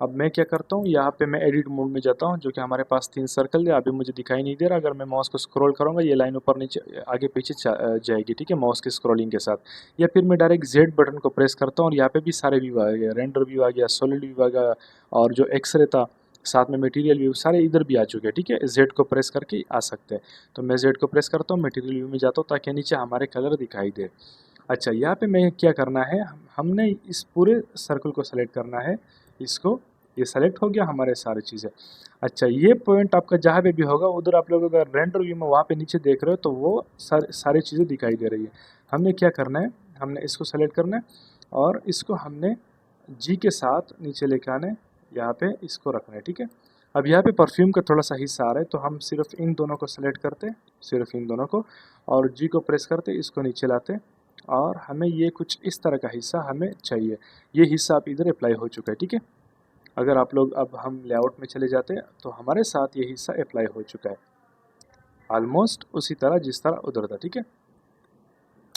अब मैं क्या करता हूँ, यहाँ पे मैं एडिट मोड में जाता हूँ, जो कि हमारे पास 3 सर्कल है, अभी मुझे दिखाई नहीं दे रहा। अगर मैं माउस को स्क्रॉल करूँगा ये लाइन ऊपर नीचे आगे पीछे जाएगी, ठीक है, माउस के स्क्रॉलिंग के साथ। या फिर मैं डायरेक्ट जेड बटन को प्रेस करता हूँ और यहाँ पे भी सारे व्यू आ गए, रेंडर व्यू आ गया, सॉलिड व्यू आ गया, और जो एक्सरे था साथ में मटेरियल व्यू सारे इधर भी आ चुके हैं, ठीक है। जेड को प्रेस करके आ सकते हैं। तो मैं जेड को प्रेस करता हूँ, मटेरियल व्यू में जाता हूँ ताकि नीचे हमारे कलर दिखाई दे। अच्छा, यहाँ पे मैं क्या करना है, हमने इस पूरे सर्कल को सेलेक्ट करना है, इसको, ये सेलेक्ट हो गया हमारे सारी चीज़ें। अच्छा, ये पॉइंट आपका जहाँ पे भी होगा उधर आप लोग अगर रेंडर व्यू में वहाँ पे नीचे देख रहे हो तो वो सारी चीज़ें दिखाई दे रही है। हमने क्या करना है, हमने इसको सेलेक्ट करना है और इसको हमने जी के साथ नीचे लेके आना है, यहाँ पे इसको रखना है, ठीक है। अब यहाँ पे परफ्यूम का थोड़ा सा हिस्सा आ रहा है, तो हम सिर्फ इन दोनों को सेलेक्ट करते हैं, सिर्फ इन दोनों को, और जी को प्रेस करते इसको नीचे लाते, और हमें ये कुछ इस तरह का हिस्सा हमें चाहिए। ये हिस्सा आप इधर अप्लाई हो चुका है, ठीक है। अगर आप लोग, अब हम लेआउट में चले जाते हैं तो हमारे साथ ये हिस्सा अप्लाई हो चुका है, ऑलमोस्ट उसी तरह जिस तरह उधर था, ठीक है।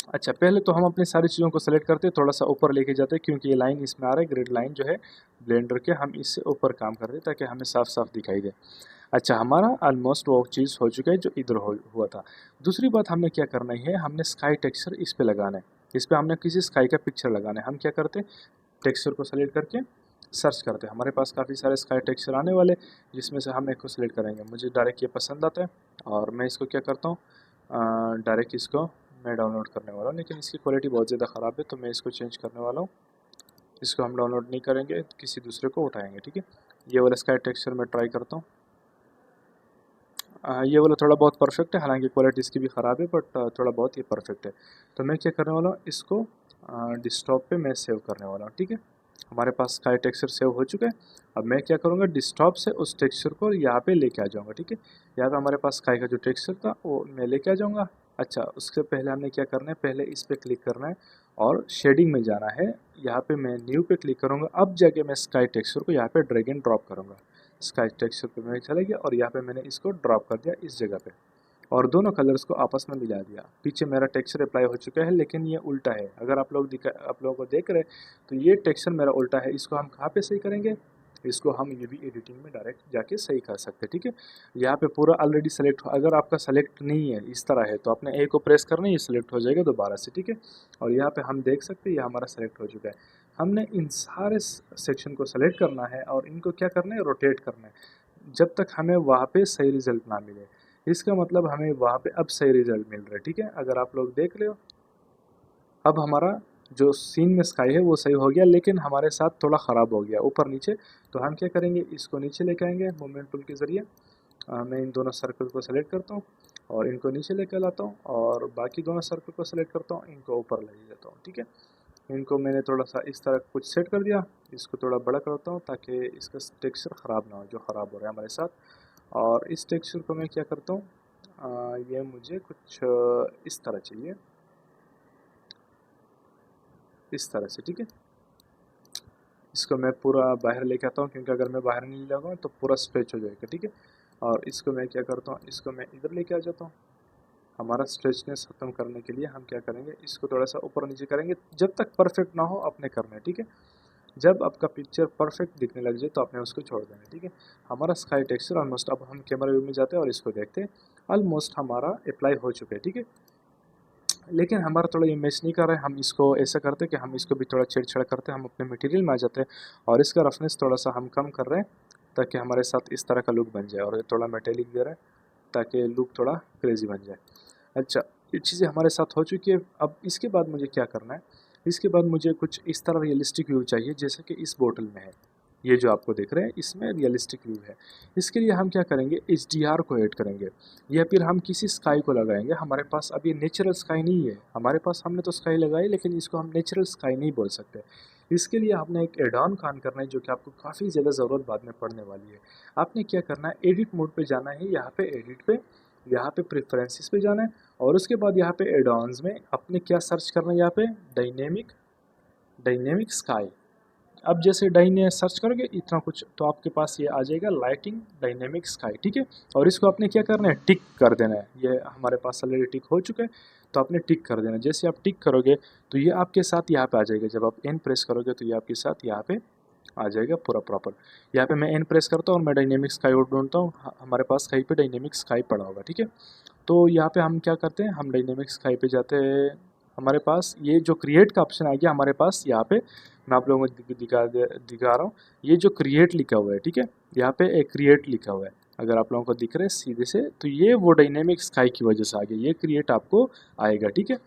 अच्छा, पहले तो हम अपनी सारी चीज़ों को सेलेक्ट करते हैं, थोड़ा सा ऊपर लेके जाते हैं, क्योंकि ये लाइन इसमें आ रहा है, ग्रिड लाइन जो है ब्लेंडर के, हम इससे ऊपर काम करते हैं ताकि हमें साफ साफ दिखाई दे। अच्छा, हमारा ऑलमोस्ट वो चीज़ हो चुका है जो इधर हुआ था। दूसरी बात हमने क्या करना है, हमने स्काई टेक्सचर इस पे लगाना है, इस पे हमने किसी स्काई का पिक्चर लगाना है। हम क्या करते हैं, टेक्सचर को सेलेक्ट करके सर्च करते हैं, हमारे पास काफ़ी सारे स्काई टेक्सचर आने वाले, जिसमें से हम एक को सिलेक्ट करेंगे। मुझे डायरेक्ट ये पसंद आता है और मैं इसको क्या करता हूँ, डायरेक्ट इसको मैं डाउनलोड करने वाला हूँ, लेकिन इसकी क्वालिटी बहुत ज़्यादा ख़राब है तो मैं इसको चेंज करने वाला हूँ। इसको हम डाउनलोड नहीं करेंगे, किसी दूसरे को उठाएंगे, ठीक है। ये वाला स्काई टेक्सचर मैं ट्राई करता हूँ। ये वाला थोड़ा बहुत परफेक्ट है, हालांकि क्वालिटी इसकी भी ख़राब है, बट थोड़ा बहुत ये परफेक्ट है। तो मैं क्या करने वाला हूँ, इसको डेस्कटॉप पे मैं सेव करने वाला हूँ, ठीक है। हमारे पास स्काई टेक्सचर सेव हो चुका है। अब मैं क्या करूँगा, डेस्कटॉप से उस टेक्सचर को यहाँ पे लेके आ जाऊँगा, ठीक है। यहाँ पे हमारे पास स्काई का जो टेक्सचर था वो मैं लेके आ जाऊँगा। अच्छा, उससे पहले हमने क्या करना है, पहले इस पर क्लिक करना है और शेडिंग में जाना है। यहाँ पे मैं न्यू पे क्लिक करूँगा, अब जाके मैं स्काई टेक्सचर को यहाँ पे ड्रैग एंड ड्रॉप करूँगा। स्काई टेक्सचर पे मैं चला गया और यहाँ पे मैंने इसको ड्रॉप कर दिया इस जगह पे, और दोनों कलर्स को आपस में मिला दिया। पीछे मेरा टेक्सचर अप्लाई हो चुका है, लेकिन ये उल्टा है। अगर आप लोगों को देख रहे हैं तो ये टेक्सचर मेरा उल्टा है। इसको हम कहाँ पे सही करेंगे, इसको हम यूवी एडिटिंग में डायरेक्ट जाके सही कर सकते हैं, ठीक है। यहाँ पे पूरा ऑलरेडी सेलेक्ट हो, अगर आपका सेलेक्ट नहीं है इस तरह है तो आपने ए को प्रेस करना है, ये सेलेक्ट हो जाएगा दोबारा से, ठीक है। और यहाँ पे हम देख सकते हैं ये हमारा सेलेक्ट हो चुका है। हमने इन सारे सेक्शन को सेलेक्ट करना है और इनको क्या करना है, रोटेट करना है, जब तक हमें वहाँ पे सही रिजल्ट ना मिले। इसका मतलब हमें वहाँ पे अब सही रिजल्ट मिल रहा है, ठीक है। अगर आप लोग देख रहे हो, अब हमारा जो सीन में स्काई है वो सही हो गया, लेकिन हमारे साथ थोड़ा ख़राब हो गया ऊपर नीचे। तो हम क्या करेंगे, इसको नीचे लेके आएंगे मूवमेंट टूल के ज़रिए। मैं इन दोनों सर्कल को सेलेक्ट करता हूँ और इनको नीचे लेकर लाता हूँ, और बाकी दोनों सर्कल को सेलेक्ट करता हूँ, इनको ऊपर ले जाता हूँ, ठीक है। इनको मैंने थोड़ा सा इस तरह कुछ सेट कर दिया, इसको थोड़ा बड़ा करता हूँ ताकि इसका टेक्सचर ख़राब ना हो जो ख़राब हो रहा है हमारे साथ। और इस टेक्सचर को मैं क्या करता हूँ, ये मुझे कुछ इस तरह चाहिए, इस तरह से, ठीक है। इसको मैं पूरा बाहर लेके आता हूँ, क्योंकि अगर मैं बाहर नहीं लगाऊँ तो पूरा स्ट्रेच हो जाएगा, ठीक है। और इसको मैं क्या करता हूँ, इसको मैं इधर लेके आ जाता हूँ। हमारा स्ट्रेचनेस ख़त्म करने के लिए हम क्या करेंगे, इसको थोड़ा सा ऊपर नीचे करेंगे, जब तक परफेक्ट ना हो अपने करना है, ठीक है। जब आपका पिक्चर परफेक्ट दिखने लग जाए तो आपने उसको छोड़ देना, ठीक है। हमारा स्काई टेक्सचर ऑलमोस्ट, अब हम कैमरा व्यू में जाते हैं और इसको देखते हैं, ऑलमोस्ट हमारा अप्लाई हो चुका है, ठीक है। लेकिन हमारा थोड़ा ये मैच नहीं कर रहा है, हम इसको ऐसा करते हैं कि हम इसको भी थोड़ा छेड़छाड़ करते हैं, हम अपने मटेरियल में आ जाते हैं और इसका रफनेस थोड़ा सा हम कम कर रहे हैं ताकि हमारे साथ इस तरह का लुक बन जाए, और ये थोड़ा मेटेलिक दे रहा है ताकि लुक थोड़ा क्रेजी बन जाए। अच्छा, ये चीज़ें हमारे साथ हो चुकी है। अब इसके बाद मुझे क्या करना है, इसके बाद मुझे कुछ इस तरह रियलिस्टिक व्यू चाहिए जैसे कि इस बोतल में है, ये जो आपको दिख रहा है इसमें रियलिस्टिक व्यू है। इसके लिए हम क्या करेंगे, HDR को ऐड करेंगे या फिर हम किसी स्काई को लगाएंगे। हमारे पास अब ये नेचुरल स्काई नहीं है, हमारे पास हमने तो स्काई लगाई लेकिन इसको हम नेचुरल स्काई नहीं बोल सकते। इसके लिए आपने एक एड ऑन काम करना है जो कि आपको काफ़ी ज़्यादा ज़रूरत बाद में पड़ने वाली है। आपने क्या करना है, एडिट मोड पे जाना है, यहाँ पे एडिट पे, यहाँ पे प्रेफरेंसेस पे जाना है और उसके बाद यहाँ पे एड ऑन्स में अपने क्या सर्च करना है, यहाँ पे डायनेमिक स्काई। अब जैसे डाइने सर्च करोगे इतना कुछ तो आपके पास ये आ जाएगा, लाइटिंग डायनेमिक स्काई, ठीक है। और इसको आपने क्या करना है, टिक कर देना है। ये हमारे पास ऑलरेडी टिक हो चुका है तो आपने टिक कर देना है। जैसे आप टिक करोगे तो ये आपके साथ यहाँ पे आ जाएगा, जब आप एन प्रेस करोगे तो ये आपके साथ यहाँ पे आ जाएगा पूरा प्रॉपर। यहाँ पे मैं एन प्रेस करता हूँ और मैं डायनेमिक स्काई और ढूंढता हूँ, हमारे पास कहीं पे डायनेमिक स्काई पड़ा होगा, ठीक है। तो यहाँ पे हम क्या करते हैं, हम डायनेमिक स्काई पे जाते हैं, हमारे पास ये जो क्रिएट का ऑप्शन आ गया हमारे पास यहाँ पे, मैं आप लोगों को दिखा रहा हूँ, ये जो क्रिएट लिखा हुआ है, ठीक है, यहाँ पे एक क्रिएट लिखा हुआ है, अगर आप लोगों को दिख रहा है सीधे से तो ये वो डायनेमिक स्काई की वजह से आ गया, ये क्रिएट आपको आएगा, ठीक है।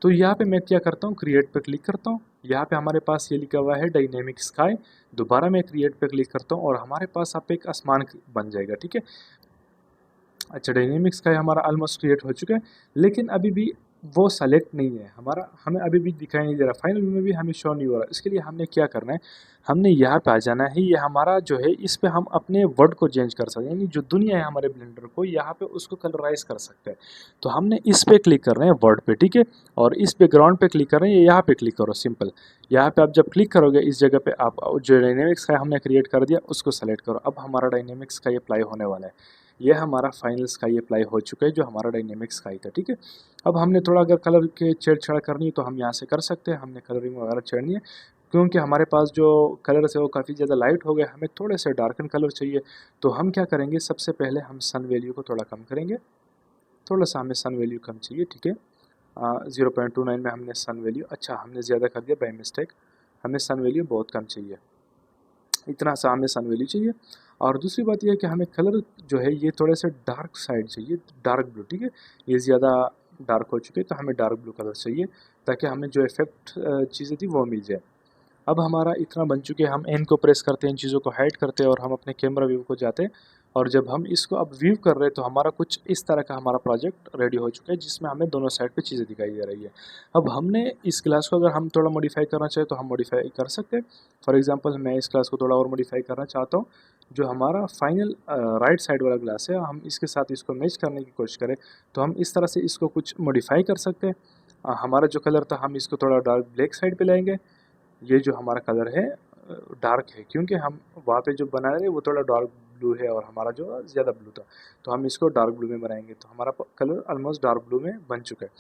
तो यहाँ पे मैं क्या करता हूँ, क्रिएट पे क्लिक करता हूँ, यहाँ पे हमारे पास ये लिखा हुआ है डायनेमिक स्काई, दोबारा मैं क्रिएट पे क्लिक करता हूँ और हमारे पास आप एक आसमान बन जाएगा, ठीक है। अच्छा, डायनेमिक स्काई हमारा ऑलमोस्ट क्रिएट हो चुका है लेकिन अभी भी वो सेलेक्ट नहीं है हमारा, हमें अभी भी दिखाई नहीं दे रहा, फाइनल व्यू में भी हमें शो नहीं हो रहा। इसके लिए हमने क्या करना है, हमने यहाँ पे आ जाना है, ये हमारा जो है इस पे हम अपने वर्ड को चेंज कर सकते हैं, यानी जो दुनिया है हमारे ब्लेंडर को यहाँ पे उसको कलराइज कर सकते हैं। तो हमने इस पे क्लिक कर रहे हैं वर्ड पे, ठीक है, और इस बैकग्राउंड पे क्लिक कर रहे हैं, यहाँ पे क्लिक करो सिंपल। यहाँ पे आप जब क्लिक करोगे इस जगह पे आप जो डायनेमिक स्काई हमने क्रिएट कर दिया उसको सेलेक्ट करो। अब हमारा डायनेमिक स्काई अप्लाई होने वाला है, ये हमारा फाइनल स्काई अप्लाई हो चुका है जो हमारा डायनेमिक स्काई था, ठीक है। अब हमने थोड़ा अगर कलर के छेड़छाड़ करनी है तो हम यहाँ से कर सकते हैं, हमने कलरिंग वगैरह छेड़नी है क्योंकि हमारे पास जो कलर्स है वो काफ़ी ज़्यादा लाइट हो गए, हमें थोड़े से डार्कन कलर चाहिए। तो हम क्या करेंगे, सबसे पहले हम सन वैल्यू को थोड़ा कम करेंगे, थोड़ा सा हमें सन वैल्यू कम चाहिए, ठीक है। 0.29 में हमने सन वैल्यू, अच्छा हमने ज़्यादा कर दिया बाई मिस्टेक, हमें सन वैल्यू बहुत कम चाहिए, इतना सा हमें सन वैल्यू चाहिए। और दूसरी बात यह है कि हमें कलर जो है ये थोड़े से डार्क साइड चाहिए, डार्क ब्लू, ठीक है, ये ज़्यादा डार्क हो चुके हैं तो हमें डार्क ब्लू कलर चाहिए ताकि हमें जो इफेक्ट चीज़ें थी वो मिल जाए। अब हमारा इतना बन चुके हैं, हम एन को प्रेस करते हैं, इन चीज़ों को हाइड करते हैं और हम अपने कैमरा व्यू को जाते हैं और जब हम इसको अब व्यू कर रहे हैं तो हमारा कुछ इस तरह का हमारा प्रोजेक्ट रेडी हो चुका है जिसमें हमें दोनों साइड पे चीज़ें दिखाई दे रही है। अब हमने इस क्लास को अगर हम थोड़ा मॉडिफाई करना चाहें तो हम मॉडिफाई कर सकते हैं। फॉर एग्जांपल मैं इस क्लास को थोड़ा और मॉडिफाई करना चाहता हूँ, जो हमारा फाइनल राइट साइड वाला ग्लास है हम इसके साथ इसको मैच करने की कोशिश करें तो हम इस तरह से इसको कुछ मॉडिफाई कर सकते हैं। हमारा जो कलर था हम इसको थोड़ा डार्क ब्लैक साइड पे लाएंगे, ये जो हमारा कलर है डार्क है क्योंकि हम वहाँ पे जो बना रहे वो थोड़ा डार्क ब्लू है और हमारा जो ज़्यादा ब्लू था तो हम इसको डार्क ब्लू में बनाएंगे तो हमारा कलर ऑलमोस्ट डार्क ब्लू में बन चुका है,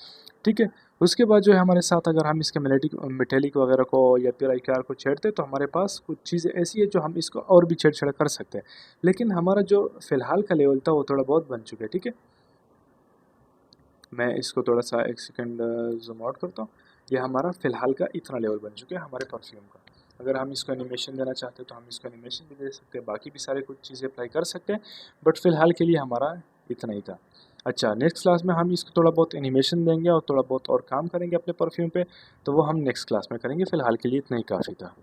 ठीक है। उसके बाद जो है हमारे साथ अगर हम इसके मेटेलिक वगैरह को या फिर IKR को छेड़ते तो हमारे पास कुछ चीज़ें ऐसी है जो हम इसको और भी छेड़छाड़ कर सकते हैं, लेकिन हमारा जो फ़िलहाल का लेवल था वो थोड़ा बहुत बन चुका है, ठीक है। मैं इसको थोड़ा सा एक सेकेंड जूम आउट करता हूँ, ये हमारा फ़िलहाल का इतना लेवल बन चुका है हमारे परफ्यूम का। अगर हम इसको एनिमेशन देना चाहते हैं तो हम इसको एनिमेशन भी दे सकते हैं, बाकी भी सारे कुछ चीज़ें अप्लाई कर सकते हैं, बट फ़िलहाल के लिए हमारा इतना ही था। अच्छा, नेक्स्ट क्लास में हम इसको थोड़ा बहुत एनिमेशन देंगे और थोड़ा बहुत और काम करेंगे अपने परफ्यूम पे, तो वो हम नेक्स्ट क्लास में करेंगे, फ़िलहाल के लिए इतना ही काफ़ी था।